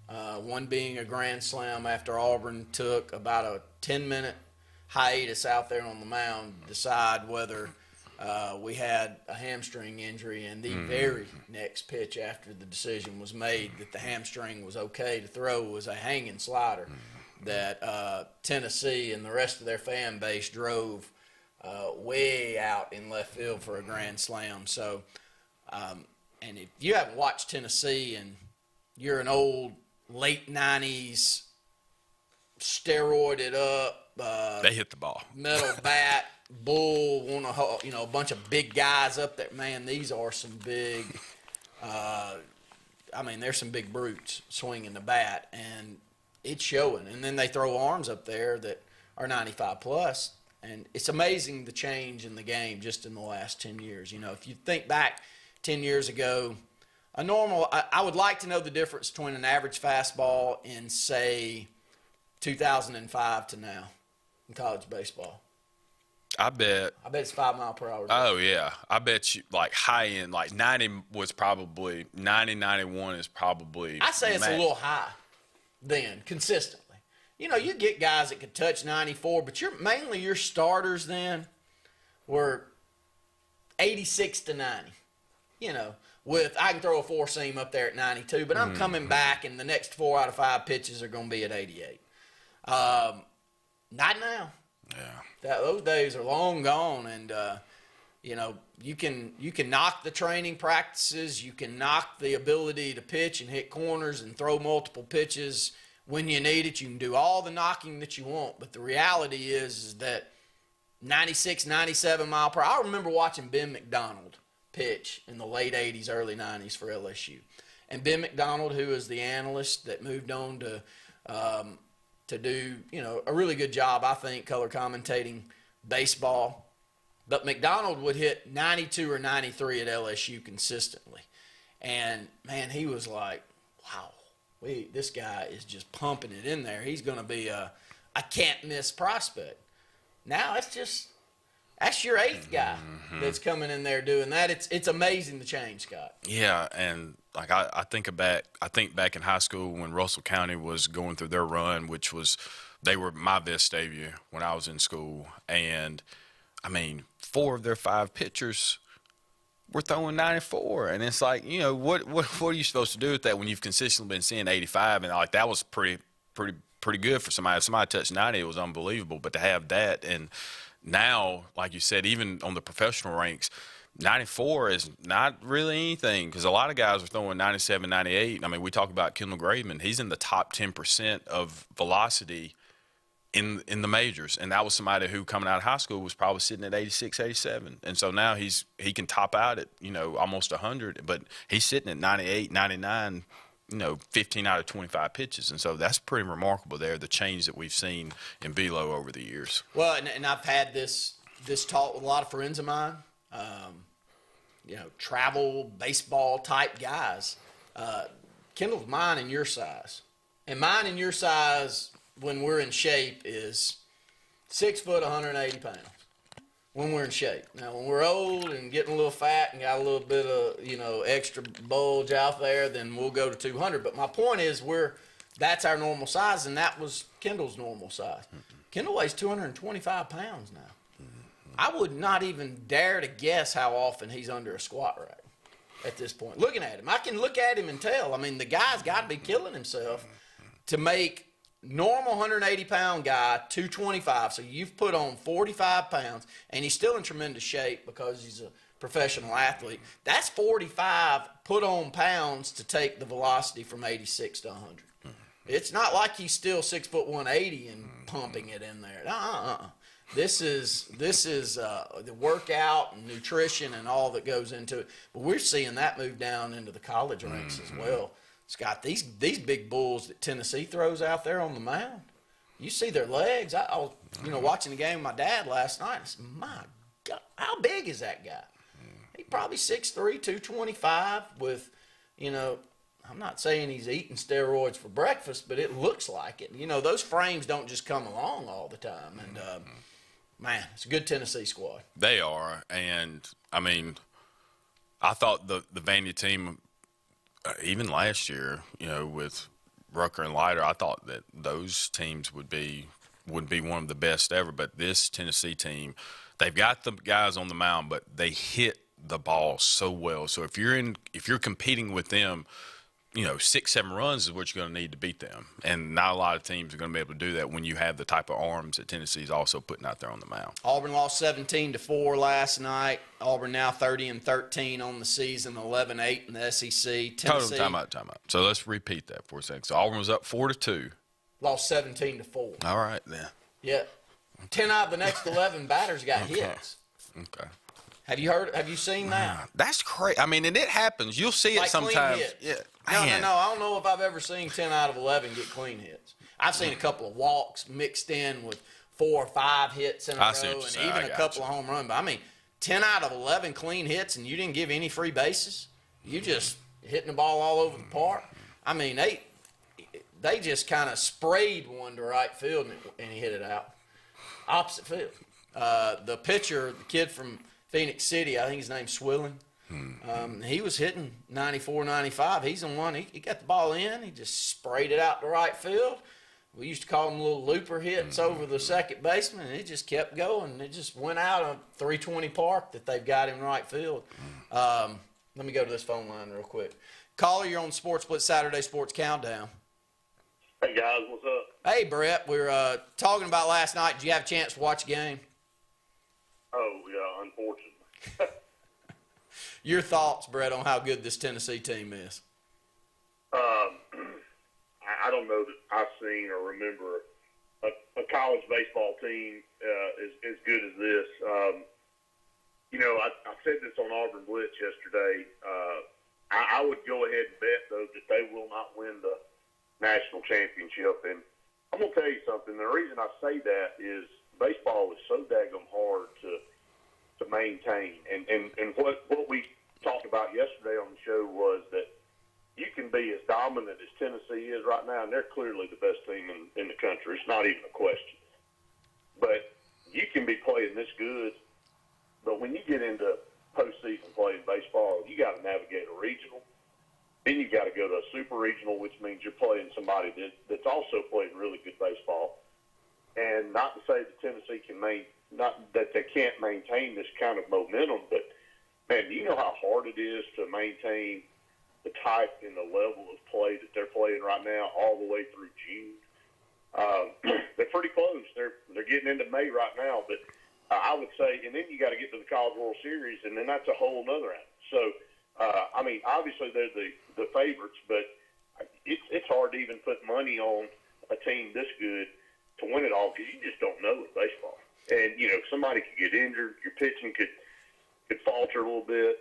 One being a grand slam after Auburn took about a 10-minute hiatus out there on the mound to decide whether we had a hamstring injury, and the very next pitch after the decision was made that the hamstring was okay to throw was a hanging slider that Tennessee and the rest of their fan base drove way out in left field for a grand slam. So, and if you haven't watched Tennessee and you're an old late 90s steroided up, they hit the ball. Metal bat, bull, a bunch of big guys up there. Man, these are some big. There's some big brutes swinging the bat, and it's showing. And then they throw arms up there that are 95 plus. And it's amazing the change in the game just in the last 10 years. You know, if you think back 10 years ago, I would like to know the difference between an average fastball in, say, 2005 to now in college baseball. I bet it's 5 mile per hour. Oh, yeah. I bet you, like, high end, like 90 was probably, 90, 91 is probably. I say it's max. a little high then, consistently. You know, you get guys that could touch 94, but mainly your starters then were 86 to 90. You know, I can throw a four-seam up there at 92, but I'm coming back, and the next 4 out of 5 pitches are going to be at 88. Not now. Yeah. Those days are long gone, and you know, you can knock the training practices, you can knock the ability to pitch and hit corners and throw multiple pitches when you need it. You can do all the knocking that you want, but the reality is that 96, 97 mile per hour. I remember watching Ben McDonald pitch in the late 80s, early 90s for LSU. And Ben McDonald, who is the analyst that moved on to do, you know, a really good job, I think, color commentating baseball. But McDonald would hit 92 or 93 at LSU consistently. And, man, he was like, wow, this guy is just pumping it in there. He's going to be a can't-miss prospect. Now that's your 8th guy that's coming in there doing that. It's amazing the change, Scott. Yeah, and like I think back in high school when Russell County was going through their run, which was they were my Vestavia when I was in school, and I mean 4 of their 5 pitchers were throwing 94, and it's like, you know, what are you supposed to do with that when you've consistently been seeing 85, and like that was pretty good for somebody. If somebody touched 90, it was unbelievable, but to have that, and now, like you said, even on the professional ranks, 94 is not really anything because a lot of guys are throwing 97, 98. I mean, we talk about Kendall Graveman. He's in the top 10% of velocity in the majors, and that was somebody who coming out of high school was probably sitting at 86, 87. And so now he can top out at, you know, almost 100, but he's sitting at 98, 99, you know, 15 out of 25 pitches. And so that's pretty remarkable there, the change that we've seen in Velo over the years. Well, and I've had this talk with a lot of friends of mine, you know, travel baseball type guys. Kendall's mine and your size. And mine and your size when we're in shape is 6 foot, 180 pounds. When we're in shape. Now, when we're old and getting a little fat and got a little bit of, you know, extra bulge out there, then we'll go to 200. But my point is that's our normal size, and that was Kendall's normal size. Kendall weighs 225 pounds now. I would not even dare to guess how often he's under a squat rack at this point. Looking at him, I can look at him and tell. I mean, the guy's got to be killing himself to make normal 180-pound guy 225. So you've put on 45 pounds, and he's still in tremendous shape because he's a professional athlete. That's 45 put on pounds to take the velocity from 86 to 100. It's not like he's still 6 foot 180 and pumping it in there. This is the workout and nutrition and all that goes into it. But we're seeing that move down into the college ranks as well. Scott, these big bulls that Tennessee throws out there on the mound, you see their legs. I was, you know, watching the game with my dad last night. I said, my God, how big is that guy? He probably 6'3", 225 with, you know, I'm not saying he's eating steroids for breakfast, but it looks like it. You know, those frames don't just come along all the time. And, man, it's a good Tennessee squad. They are. And, I mean, I thought the Vandy team, even last year, you know, with Rucker and Leiter, I thought that those teams would be one of the best ever. But this Tennessee team, they've got the guys on the mound, but they hit the ball so well. So if you're competing with them, you know, 6-7 runs is what you're going to need to beat them. And not a lot of teams are going to be able to do that when you have the type of arms that Tennessee's also putting out there on the mound. Auburn lost 17-4 last night. Auburn now 30-13 on the season, 11-8 in the SEC. Tennessee. Time out. So let's repeat that for a second. So Auburn was up 4-2. Lost 17-4. All right, then. Yeah. 10 out of the next 11 batters got hits. Okay. Have you seen that? That's crazy. I mean, and it happens. You'll see it like sometimes. Yeah. No. I don't know if I've ever seen 10 out of 11 get clean hits. I've seen a couple of walks mixed in with 4 or 5 hits in a I row see what you're and saying. even I a got couple you. of home runs. But I mean, 10 out of 11 clean hits, and you didn't give any free bases. You just hitting the ball all over the park. I mean, they just kind of sprayed one to right field, and he hit it out. Opposite field. The pitcher, the kid from Phoenix City, I think his name's Swilling, he was hitting 94, 95. He's the one. He got the ball in. He just sprayed it out to right field. We used to call them little looper hits over the second baseman, and it just kept going. It just went out on 320 Park that they've got in right field. Let me go to this phone line real quick. Caller, you're on SportzBlitz Saturday Sports Countdown. Hey, guys, what's up? Hey, Brett. We're talking about last night. Did you have a chance to watch the game? Oh, yeah, unfortunately. Your thoughts, Brett, on how good this Tennessee team is? I don't know that I've seen or remember a college baseball team as good as this. I said this on Auburn Blitz yesterday. I would go ahead and bet, though, that they will not win the national championship. And I'm going to tell you something. The reason I say that is baseball is so daggum hard to maintain. And what we talked about yesterday on the show was that you can be as dominant as Tennessee is right now, and they're clearly the best team in the country. It's not even a question. But you can be playing this good, but when you get into postseason play in baseball, you got to navigate a regional. Then you got to go to a super regional, which means you're playing somebody that's also playing really good baseball. And not to say that Tennessee not that they can't maintain this kind of momentum, but man, do you know how hard it is to maintain the type and the level of play that they're playing right now, all the way through June? They're pretty close. They're getting into May right now, but I would say, and then you got to get to the College World Series, and then that's a whole nother end. So, I mean, obviously they're the favorites, but it's hard to even put money on a team this good to win it all, because you just don't know with baseball. And somebody could get injured, your pitching could falter a little bit,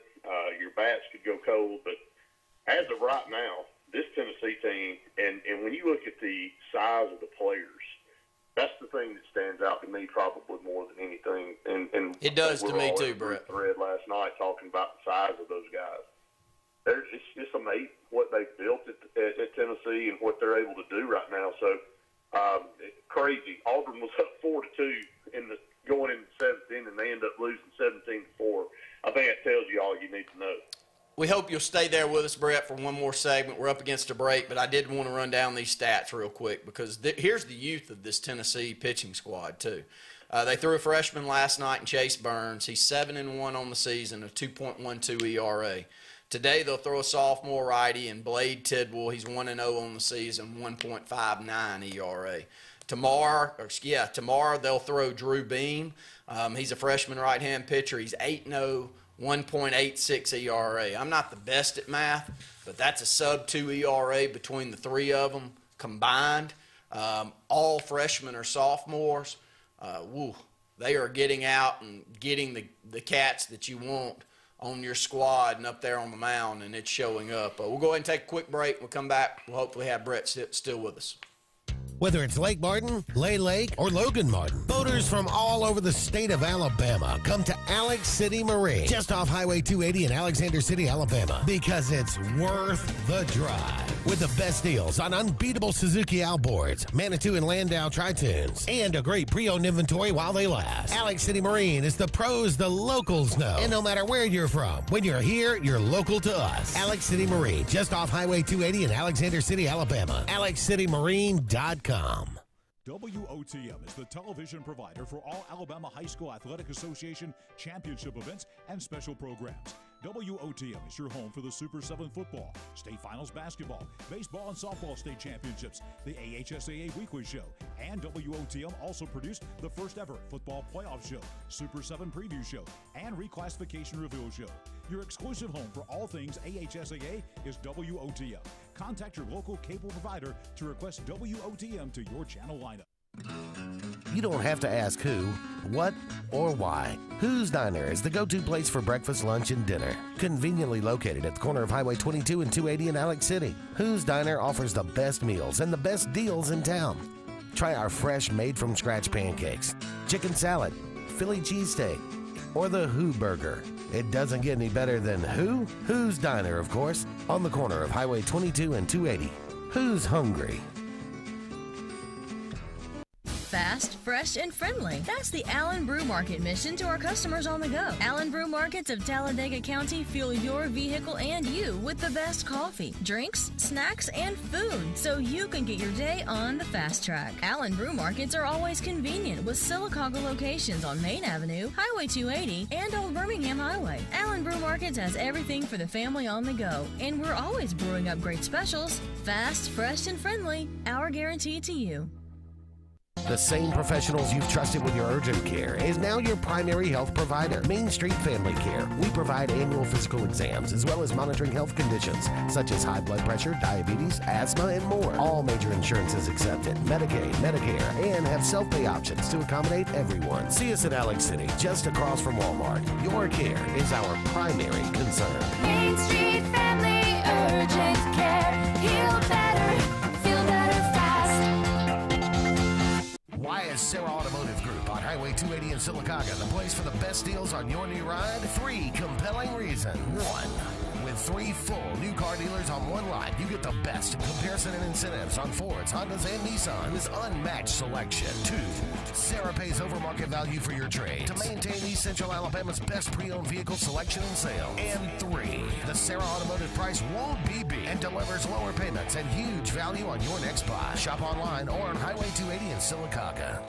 your bats could go cold, but as of right now, this Tennessee team, and when you look at the size of the players, that's the thing that stands out to me probably more than anything. And it does to me too, Brett. Thread last night talking about the size of those guys. It's amazing what they've built at Tennessee and what they're able to do right now. So crazy. Auburn was up 4-2 going into the 7th inning, and they end up losing 17-4. I think that tells you all you need to know. We hope you'll stay there with us, Brett, for one more segment. We're up against a break, but I did want to run down these stats real quick, because here's the youth of this Tennessee pitching squad, too. They threw a freshman last night in Chase Burns. He's 7-1 on the season, a 2.12 ERA. Today they'll throw a sophomore righty in Blade Tidwell. He's 1-0 on the season, 1.59 ERA. Tomorrow they'll throw Drew Beam. He's a freshman right-hand pitcher. He's 8-0. 1.86 ERA. I'm not the best at math, but that's a sub-2 ERA between the three of them combined. All freshmen are sophomores. They are getting out and getting the cats that you want on your squad and up there on the mound, and it's showing up. We'll go ahead and take a quick break. We'll come back. We'll hopefully have Brett still with us. Whether it's Lake Martin, Lay Lake, or Logan Martin, boaters from all over the state of Alabama come to Alex City Marine, just off Highway 280 in Alexander City, Alabama, because it's worth the drive. With the best deals on unbeatable Suzuki outboards, Manitou and Landau Tritoons, and a great pre-owned inventory while they last. Alex City Marine is the pros the locals know. And no matter where you're from, when you're here, you're local to us. Alex City Marine, just off Highway 280 in Alexander City, Alabama. AlexCityMarine.com. WOTM is the television provider for all Alabama High School Athletic Association championship events and special programs. WOTM is your home for the Super 7 football, state finals basketball, baseball and softball state championships, the AHSAA weekly show, and WOTM also produced the first ever football playoff show, Super 7 preview show, and reclassification reveal show. Your exclusive home for all things AHSAA is WOTM. Contact your local cable provider to request WOTM to your channel lineup. You don't have to ask who, what, or why. Who's Diner is the go-to place for breakfast, lunch, and dinner. Conveniently located at the corner of Highway 22 and 280 in Alex City. Who's Diner offers the best meals and the best deals in town. Try our fresh, made-from-scratch pancakes, chicken salad, Philly cheesesteak, or the Who Burger. It doesn't get any better than Who's Diner, of course, on the corner of Highway 22 and 280. Who's hungry? Fast, fresh, and friendly. That's the Allen Brew Market mission to our customers on the go. Allen Brew Markets of Talladega County fuel your vehicle and you with the best coffee, drinks, snacks, and food so you can get your day on the fast track. Allen Brew Markets are always convenient with Sylacauga locations on Main Avenue, Highway 280, and Old Birmingham Highway. Allen Brew Markets has everything for the family on the go, and we're always brewing up great specials. Fast, fresh, and friendly. Our guarantee to you. The same professionals you've trusted with your urgent care is now your primary health provider, Main Street Family Care. We provide annual physical exams as well as monitoring health conditions such as high blood pressure, diabetes, asthma, and more. All major insurances accepted, Medicaid, Medicare, and have self-pay options to accommodate everyone. See us in Alex City, just across from Walmart. Your care is our primary concern. Main Street Family Urgent Care. Heal better, feel better fast. Why is Sarah Automotive Group on Highway 280 in Sylacauga the place for the best deals on your new ride? 3 compelling reasons. 1. With 3 full new car dealers on one lot, you get the best in comparison and incentives on Fords, Hondas, and Nissans. Unmatched selection. 2. Sarah pays over market value for your trade to maintain East Central Alabama's best pre-owned vehicle selection and sale. And 3. The Sarah Automotive price won't be beat and delivers lower payments and huge value on your next buy. Shop online or on Highway 280 in Sylacauga.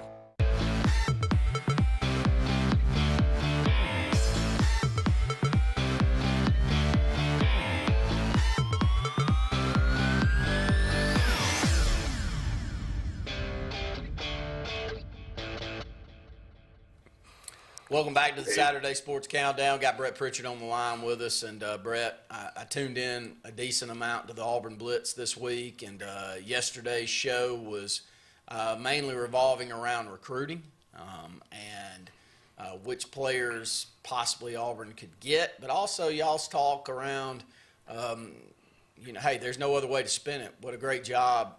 Welcome back to the Saturday Sports Countdown. Got Brett Pritchard on the line with us. And, Brett, I tuned in a decent amount to the Auburn Blitz this week. And yesterday's show was mainly revolving around recruiting and which players possibly Auburn could get. But also y'all's talk around, hey, there's no other way to spin it. What a great job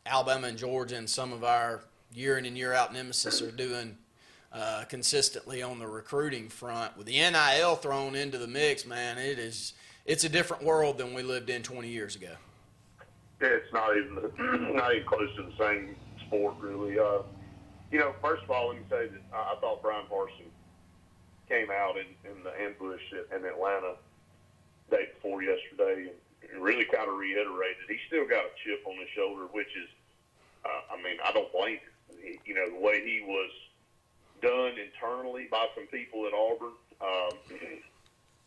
Alabama and Georgia and some of our year in and year out nemesis are doing consistently on the recruiting front. With the NIL thrown into the mix, man, it's a different world than we lived in 20 years ago. Yeah, it's not even close to the same sport, really. First of all, let me say that I thought Brian Parson came out in the ambush in Atlanta day before yesterday and really kind of reiterated. He still got a chip on his shoulder, which is, I don't blame him. The way he was done internally by some people at Auburn.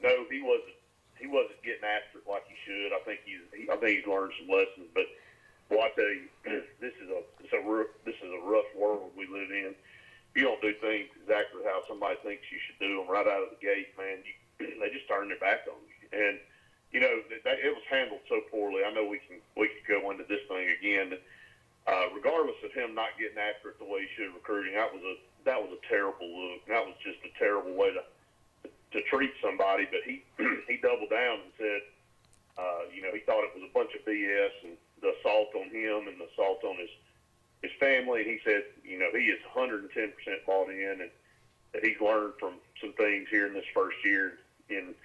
No, he wasn't getting after it like he should. I think he's learned some lessons. But I tell you, this is a rough world we live in. You don't do things exactly how somebody thinks you should do them right out of the gate, man. They just turn their back on you. And it was handled so poorly. I know we could go into this thing again. Regardless of him not getting after it the way he should recruiting, that was a terrible look. That was just a terrible way to treat somebody. But he doubled down and said, he thought it was a bunch of BS and the assault on him and the assault on his family. And he said, he is 110% bought in and that he's learned from some things here in this first year. And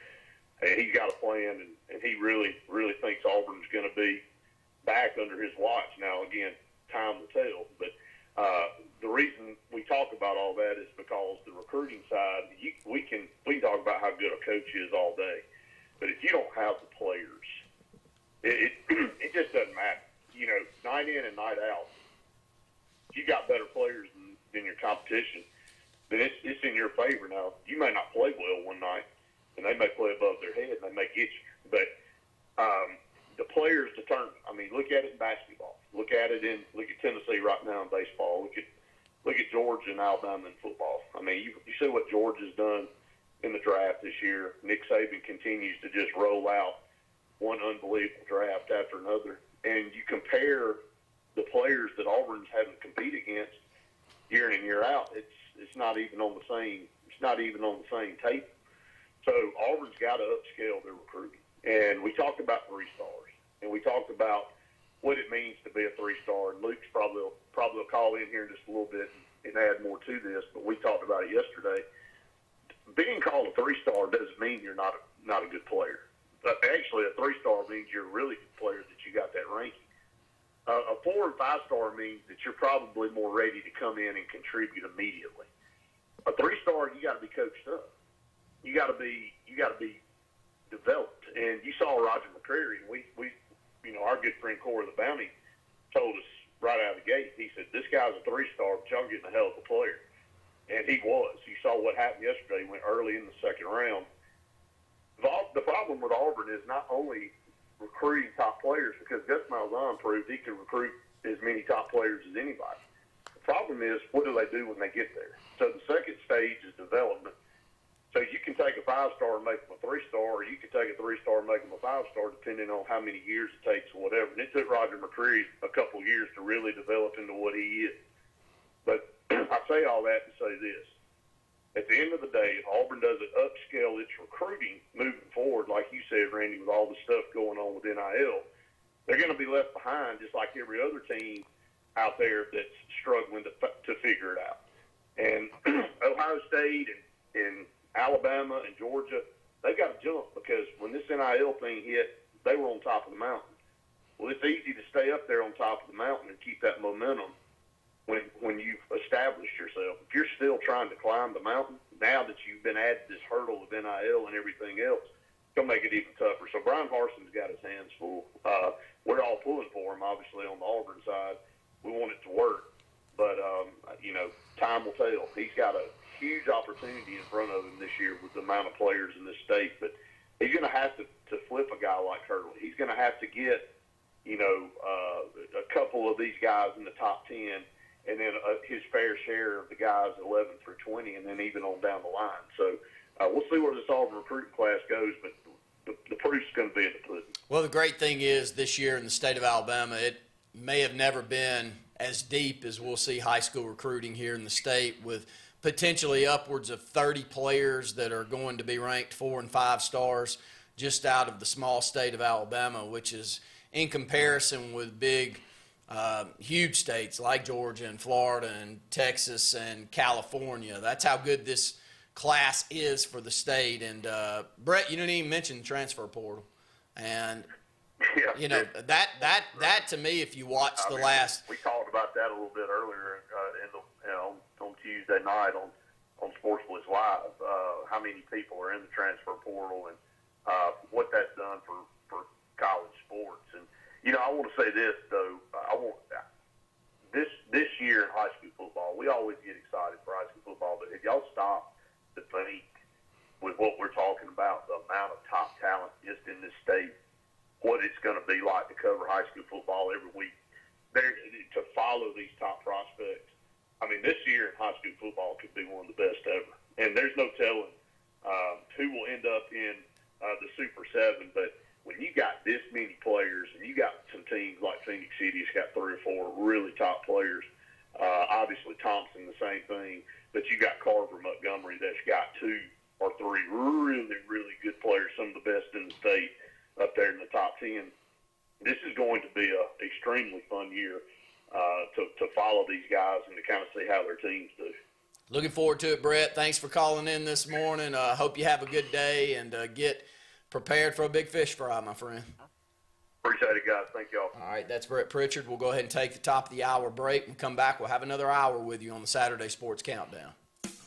he's got a plan and he really, really thinks Auburn's going to be back under his watch. Now, again, time will tell. But the reason we talk about all that is because the recruiting side, we can talk about how good a coach is all day. But if you don't have the players, it just doesn't matter. Night in and night out, if you got better players than your competition, then it's in your favor. Now, you may not play well one night, and they may play above their head, and they may get you. But the players determine. Look at it in basketball. Look at Tennessee right now in baseball. Look at Georgia and Alabama in football. You see what Georgia's done in the draft this year. Nick Saban continues to just roll out one unbelievable draft after another. And you compare the players that Auburn's having to compete against year in and year out. It's not even on the same. It's not even on the same tape. So Auburn's got to upscale their recruiting. And we talked about 3 stars, and we talked about what it means to be a three-star. And Luke's probably will call in here in just a little bit and add more to this, but we talked about it yesterday. Being called a three-star doesn't mean you're not a good player. But actually, a three-star means you're a really good player that you got that ranking. A 4- and 5-star means that you're probably more ready to come in and contribute immediately. A 3-star, you got to be coached up. You got to be developed. And you saw Roger McCreary, and we our good friend Corey the Bounty told us right out of the gate. He said, "This guy's a 3-star, but y'all getting a hell of a player." And he was. You saw what happened yesterday. He went early in the second round. The problem with Auburn is not only recruiting top players, because Gus Malzahn proved he can recruit as many top players as anybody. The problem is, what do they do when they get there? So the second stage is development. So you can take a 5-star and make them a 3-star, or you can take a 3-star and make them a 5-star, depending on how many years it takes or whatever. And it took Roger McCreary a couple of years to really develop into what he is. But I say all that to say this. At the end of the day, if Auburn doesn't upscale its recruiting moving forward, like you said, Randy, with all the stuff going on with NIL, they're going to be left behind just like every other team out there that's struggling to figure it out. And Ohio State and Alabama and Georgia, they got to jump, because when this NIL thing hit, they were on top of the mountain. Well, it's easy to stay up there on top of the mountain and keep that momentum when you've established yourself. If you're still trying to climb the mountain, now that you've been added this hurdle of NIL and everything else, it's going to make it even tougher. So Brian Harson's got his hands full. We're all pulling for him, obviously, on the Auburn side. We want it to work. But, time will tell. He's got a huge opportunity in front of him this year with the amount of players in this state. But he's going to have to flip a guy like Hurley. He's going to have to get, a couple of these guys in the top 10, and then his fair share of the guys 11 through 20, and then even on down the line. So we'll see where this Auburn recruiting class goes, but the proof's going to be in the pudding. Well, the great thing is this year in the state of Alabama, it may have never been as deep as we'll see high school recruiting here in the state, with potentially upwards of 30 players that are going to be ranked 4 and 5 stars just out of the small state of Alabama, which is in comparison with big huge states like Georgia and Florida and Texas and California. That's how good this class is for the state. And Brett, you didn't even mention the transfer portal. And that to me, if you watch we talked about that a little bit earlier on Tuesday night on SportzBlitz Live. How many people are in the transfer portal and what that's done for college sports. And I want to say this though. This year in high school football, we always get excited for high school football, but if y'all stop to think with what we're talking about, the amount of top talent just in this state, what it's going to be like to cover high school football every week, to follow these top prospects. I mean, this year in high school football could be one of the best ever, and there's no telling who will end up in the Super 7, but when you got this many players, and you got some teams like Phoenix City, it's got 3 or 4 really top players. Obviously Thompson, the same thing, but you got Carver Montgomery that's got 2 or 3 really, really good players, some of the best in the state up there in the top 10. This is going to be an extremely fun year to follow these guys and to kind of see how their teams do. Looking forward to it, Brett. Thanks for calling in this morning. Hope you have a good day and get prepared for a big fish fry, my friend. Appreciate it, guys. Thank y'all. All right, that's Brett Pritchard. We'll go ahead and take the top of the hour break and come back. We'll have another hour with you on the Saturday Sports Countdown.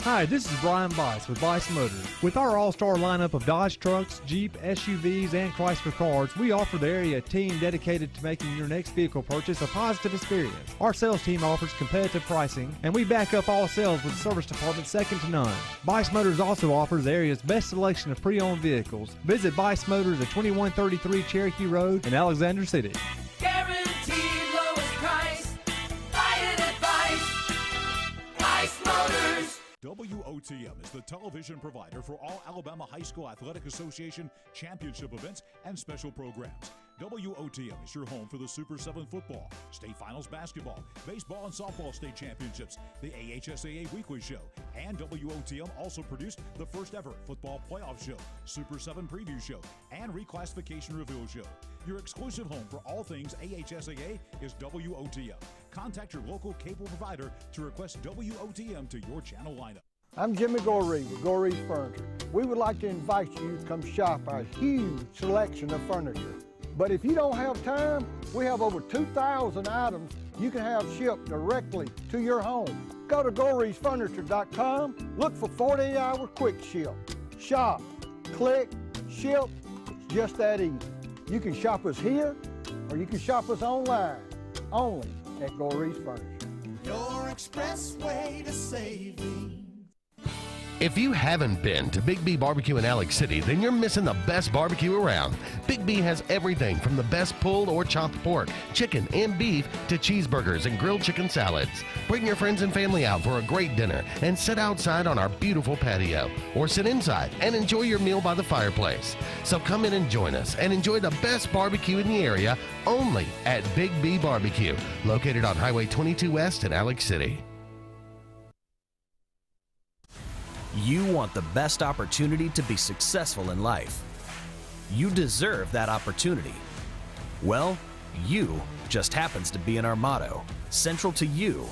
Hi, this is Brian Bice with Bice Motors. With our all-star lineup of Dodge trucks, Jeep, SUVs, and Chrysler cars, we offer the area team dedicated to making your next vehicle purchase a positive experience. Our sales team offers competitive pricing, and we back up all sales with a service department second to none. Bice Motors also offers the area's best selection of pre-owned vehicles. Visit Bice Motors at 2133 Cherokee Road in Alexander City. Guaranteed lowest price. Buy it at Bice Motors. WOTM is the television provider for all Alabama High School Athletic Association championship events and special programs. WOTM is your home for the Super 7 football, state finals basketball, baseball and softball state championships, the AHSAA Weekly Show, and WOTM also produced the first ever football playoff show, Super 7 Preview Show, and Reclassification Reveal Show. Your exclusive home for all things AHSAA is WOTM. Contact your local cable provider to request WOTM to your channel lineup. I'm Jimmy Goree with Goree's Furniture. We would like to invite you to come shop our huge selection of furniture. But if you don't have time, we have over 2,000 items you can have shipped directly to your home. Go to GoreesFurniture.com, look for 48-hour quick ship. Shop, click, ship, it's just that easy. You can shop us here, or you can shop us online, only at Goree's Furniture. Your expressway to saving. If you haven't been to Big B Barbecue in Alex City, then you're missing the best barbecue around. Big B has everything from the best pulled or chopped pork, chicken, and beef to cheeseburgers and grilled chicken salads. Bring your friends and family out for a great dinner and sit outside on our beautiful patio, or sit inside and enjoy your meal by the fireplace. So come in and join us and enjoy the best barbecue in the area only at Big B Barbecue, located on Highway 22 West in Alex City. You want the best opportunity to be successful in life. You deserve that opportunity. Well, you just happens to be in our motto, central to you,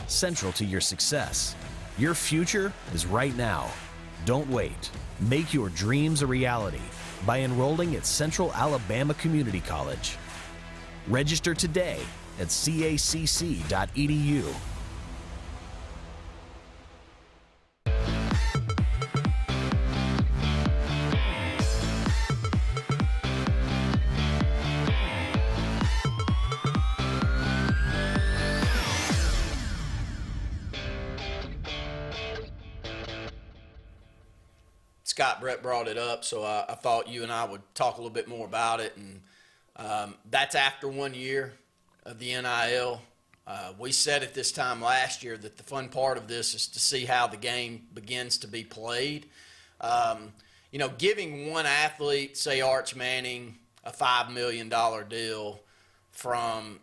central to your success. Your future is right now. Don't wait. Make your dreams a reality by enrolling at Central Alabama Community College. Register today at cacc.edu. Scott Brett brought it up, so I thought you and I would talk a little bit more about it. And that's after 1 year of the NIL. We said at this time last year that the fun part of this is to see how the game begins to be played. Giving one athlete, say Arch Manning, a $5 million deal from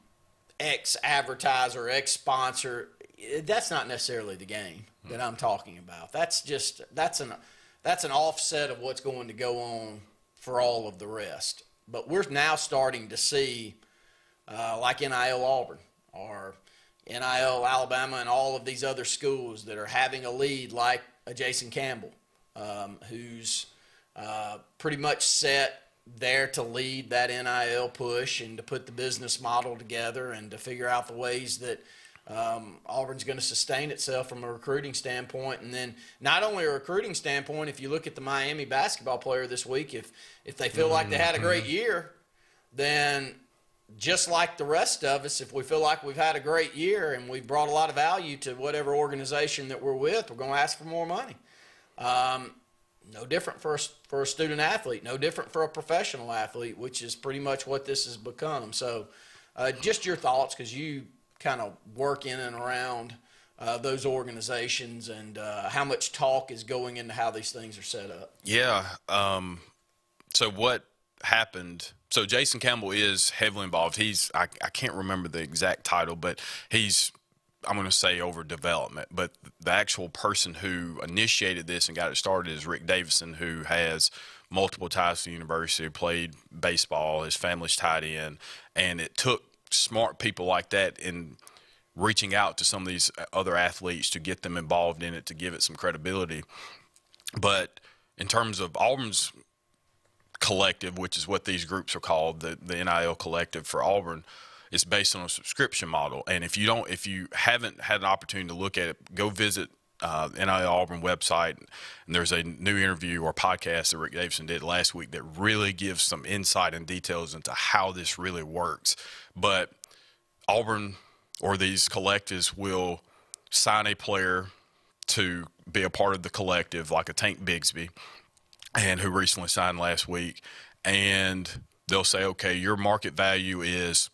X advertiser, X sponsor, that's not necessarily the game that I'm talking about. That's an offset of what's going to go on for all of the rest. But we're now starting to see, like NIL Auburn or NIL Alabama and all of these other schools that are having a lead, like a Jason Campbell, who's pretty much set there to lead that NIL push and to put the business model together and to figure out the ways that Auburn's going to sustain itself from a recruiting standpoint. And then not only a recruiting standpoint, if you look at the Miami basketball player this week, if they feel like they had a great year, then just like the rest of us, if we feel like we've had a great year and we've brought a lot of value to whatever organization that we're with, we're going to ask for more money. No different for a student athlete, no different for a professional athlete, which is pretty much what this has become. So just your thoughts, because you kind of work in and around those organizations and how much talk is going into how these things are set up. Yeah. So what happened? So Jason Campbell is heavily involved. I can't remember the exact title, but I'm going to say over development. But the actual person who initiated this and got it started is Rick Davison, who has multiple ties to the university, played baseball, his family's tied in, and it took smart people like that in reaching out to some of these other athletes to get them involved in it, to give it some credibility. But in terms of Auburn's collective, which is what these groups are called, the NIL collective for Auburn, is based on a subscription model. And if you haven't had an opportunity to look at it, go visit NIL Auburn website, and there's a new interview or podcast that Rick Davison did last week that really gives some insight and details into how this really works. But Auburn or these collectives will sign a player to be a part of the collective, like a Tank Bigsby, and who recently signed last week, and they'll say, okay, your market value is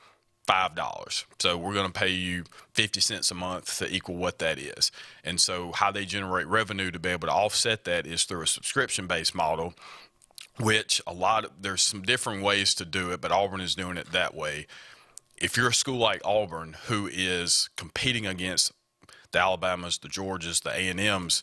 $5. So we're going to pay you 50 cents a month to equal what that is. And so how they generate revenue to be able to offset that is through a subscription-based model which there's some different ways to do it, but Auburn is doing it that way. If you're a school like Auburn who is competing against the Alabamas, the Georgias, the A&Ms,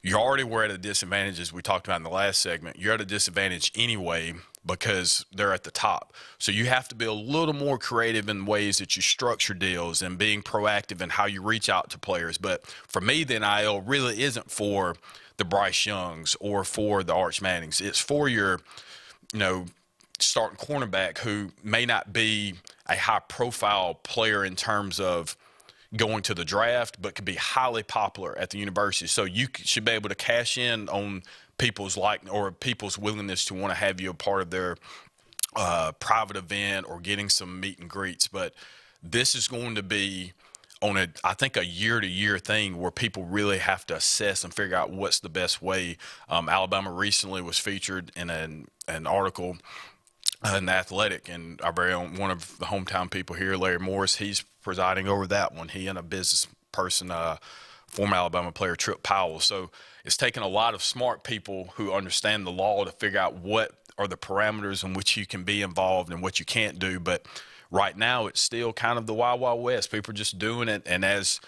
you already were at a disadvantage, as we talked about in the last segment. You're at a disadvantage anyway because they're at the top. So you have to be a little more creative in ways that you structure deals and being proactive in how you reach out to players. But for me, the NIL really isn't for the Bryce Youngs or for the Arch Mannings. It's for your, starting cornerback who may not be a high-profile player in terms of going to the draft, but could be highly popular at the university. So you should be able to cash in on people's people's willingness to want to have you a part of their private event or getting some meet and greets. But this is going to be on I think a year-to-year thing where people really have to assess and figure out what's the best way. Alabama recently was featured in an article in The Athletic, and our very own, one of the hometown people here, Larry Morris, he's presiding over that one. He and a business person, former Alabama player Trip Powell. So it's taken a lot of smart people who understand the law to figure out what are the parameters in which you can be involved and what you can't do. But right now it's still kind of the Wild Wild West. People are just doing it, and as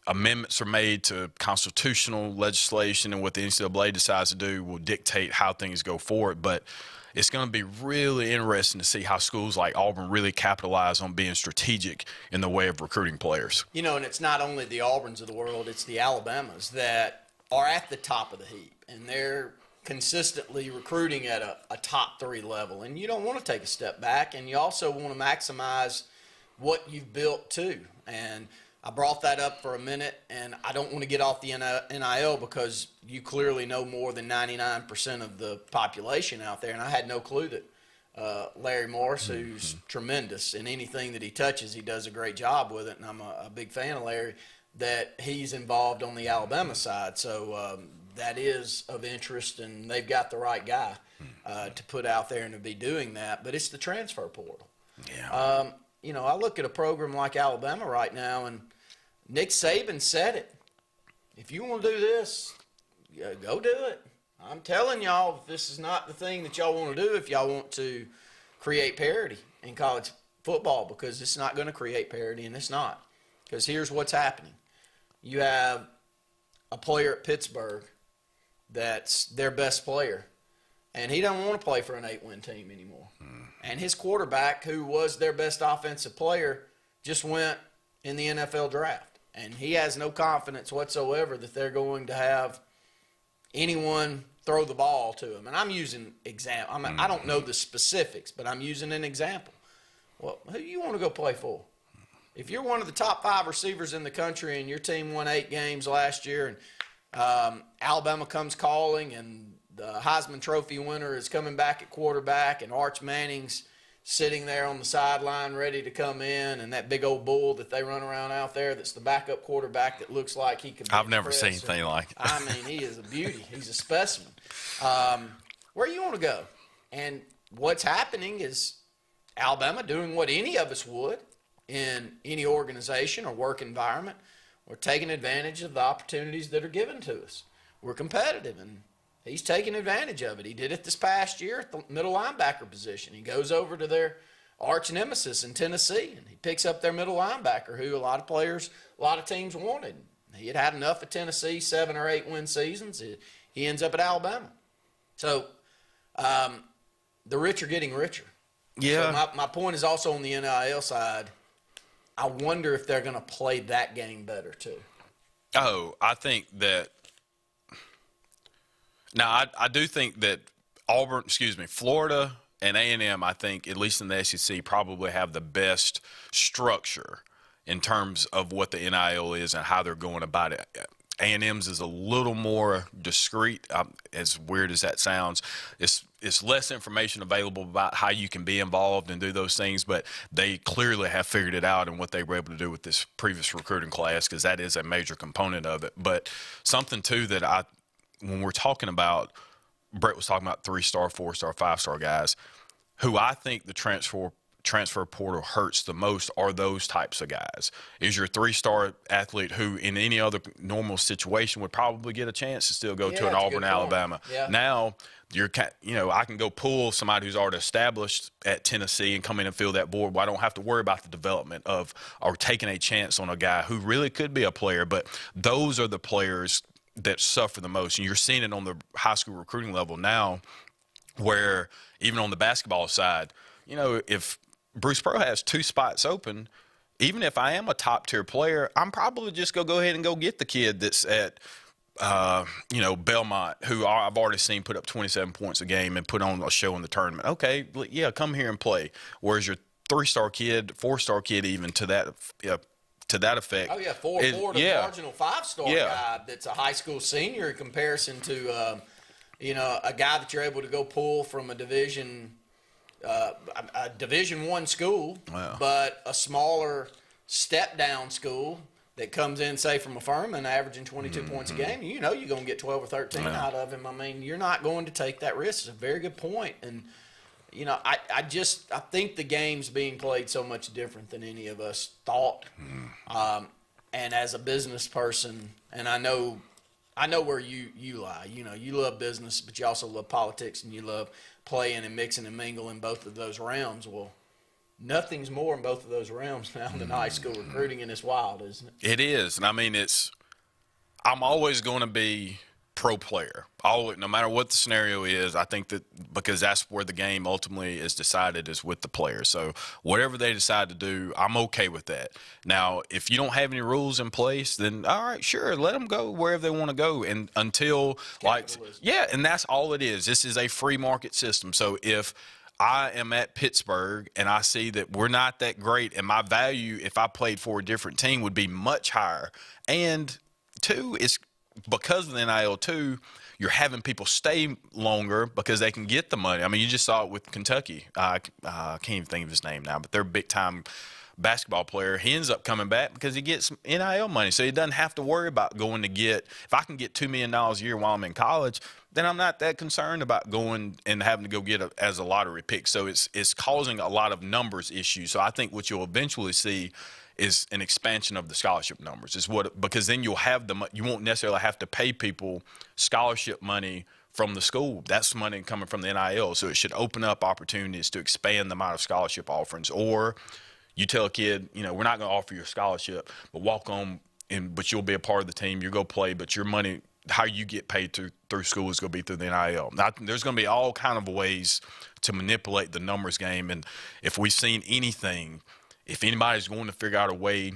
amendments are made to constitutional legislation and what the NCAA decides to do will dictate how things go forward. But it's going to be really interesting to see how schools like Auburn really capitalize on being strategic in the way of recruiting players. And it's not only the Auburns of the world, it's the Alabamas that are at the top of the heap, and they're consistently recruiting at a top 3 level. And you don't want to take a step back, and you also want to maximize what you've built too. And I brought that up for a minute, and I don't want to get off the NIL because you clearly know more than 99% of the population out there, and I had no clue that Larry Morris, who's tremendous in anything that he touches, he does a great job with it, and I'm a big fan of Larry, that he's involved on the Alabama side. So that is of interest, and they've got the right guy to put out there and to be doing that. But it's the transfer portal. Yeah. I look at a program like Alabama right now, and Nick Saban said it. If you want to do this, go do it. I'm telling y'all, this is not the thing that y'all want to do if y'all want to create parity in college football, because it's not going to create parity, and it's not. Because here's what's happening. You have a player at Pittsburgh that's their best player, and he don't want to play for an 8-win team anymore. And his quarterback, who was their best offensive player, just went in the NFL draft. And he has no confidence whatsoever that they're going to have anyone throw the ball to him. And I'm using example. I don't know the specifics, but I'm using an example. Well, who do you want to go play for? If you're one of the top 5 receivers in the country and your team won 8 games last year, and Alabama comes calling, and the Heisman Trophy winner is coming back at quarterback, and Arch Manning's sitting there on the sideline ready to come in, and that big old bull that they run around out there that's the backup quarterback that looks like he could be I've never seen anything like it. I mean, he is a beauty. He's a specimen. Where you want to go? And what's happening is Alabama doing what any of us would in any organization or work environment. We're taking advantage of the opportunities that are given to us. We're competitive, and he's taking advantage of it. He did it this past year at the middle linebacker position. He goes over to their arch nemesis in Tennessee, and he picks up their middle linebacker, who a lot of teams wanted. He had had enough at Tennessee, 7 or 8 win seasons. He ends up at Alabama. So the rich are getting richer. Yeah. So my point is also on the NIL side. I wonder if they're going to play that game better too. Oh, I think that. Now, I do think that Florida and A&M, I think, at least in the SEC, probably have the best structure in terms of what the NIL is and how they're going about it. A&M's is a little more discreet, as weird as that sounds. It's less information available about how you can be involved and do those things, but they clearly have figured it out and what they were able to do with this previous recruiting class, because that is a major component of it. But something, too, that when we're talking about, Brett was talking about 3-star, 4-star, 5-star guys, who I think the transfer transfer portal hurts the most are those types of guys. Is your 3-star athlete who in any other normal situation would probably get a chance to still go to an Auburn, Alabama. Yeah. Now I can go pull somebody who's already established at Tennessee and come in and fill that board. Well, I don't have to worry about the development of or taking a chance on a guy who really could be a player. But those are the players that suffer the most. And you're seeing it on the high school recruiting level now, where even on the basketball side, if Bruce Pro has 2 spots open, even if I am a top-tier player, I'm probably just going to go ahead and go get the kid that's at, Belmont, who I've already seen put up 27 points a game and put on a show in the tournament. Okay, yeah, come here and play. Whereas your 3-star kid, 4-star kid even to that effect. Oh, yeah, 4-4 to marginal 5-star guy that's a high school senior in comparison to, a guy that you're able to go pull from a Division I school, but a smaller step-down school that comes in, say, from a Furman, averaging 22 points a game. You're going to get 12 or 13 out of him. I mean, you're not going to take that risk. It's a very good point. And, I think the game's being played so much different than any of us thought. And as a business person, and I know where you lie. You love business, but you also love politics, and you love playing and mixing and mingling both of those realms. Well, nothing's more in both of those realms now than high school recruiting, and it's wild, isn't it? It is. And I mean, I'm always going to be pro player. No matter what the scenario is, I think that because that's where the game ultimately is decided is with the player. So whatever they decide to do, I'm okay with that. Now, if you don't have any rules in place, then all right, sure, let them go wherever they want to go. And until and that's all it is. This is a free market system. So if I am at Pittsburgh and I see that we're not that great and my value if I played for a different team would be much higher. And 2, it's because of the NIL too, you're having people stay longer because they can get the money. I mean, you just saw it with Kentucky. I can't even think of his name now, but they're a big-time basketball player. He ends up coming back because he gets NIL money, so he doesn't have to worry about going to get – if I can get $2 million a year while I'm in college, then I'm not that concerned about going and having to go get as a lottery pick. So it's causing a lot of numbers issues. So I think what you'll eventually see – is an expansion of the scholarship numbers. Because then you won't necessarily have to pay people scholarship money from the school. That's money coming from the NIL. So it should open up opportunities to expand the amount of scholarship offerings. Or you tell a kid, we're not going to offer you a scholarship, but walk on, but you'll be a part of the team. You'll go play, but your money, how you get paid through school is going to be through the NIL. Now, there's going to be all kind of ways to manipulate the numbers game. And if we've seen anything, if anybody's going to figure out a way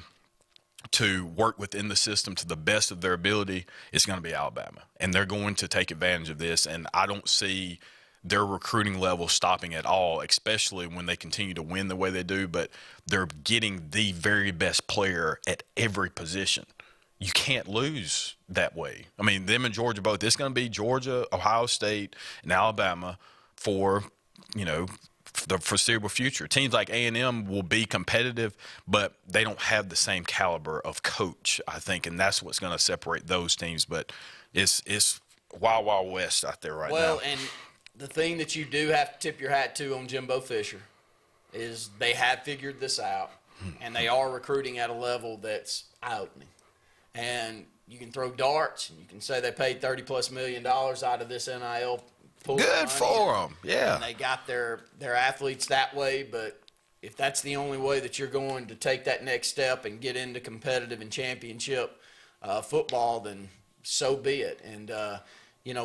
to work within the system to the best of their ability, it's going to be Alabama. And they're going to take advantage of this. And I don't see their recruiting level stopping at all, especially when they continue to win the way they do. But they're getting the very best player at every position. You can't lose that way. I mean, them and Georgia both. It's going to be Georgia, Ohio State, and Alabama for, the foreseeable future. Teams like A&M will be competitive, but they don't have the same caliber of coach, I think, and that's what's going to separate those teams. But it's wild, wild west out there right now. Well, and the thing that you do have to tip your hat to on Jimbo Fisher is they have figured this out, and they are recruiting at a level that's eye-opening. And you can throw darts, and you can say they paid $30+ million out of this NIL pool. Good for them, yeah. And they got their athletes that way, but if that's the only way that you're going to take that next step and get into competitive and championship football, then so be it. And,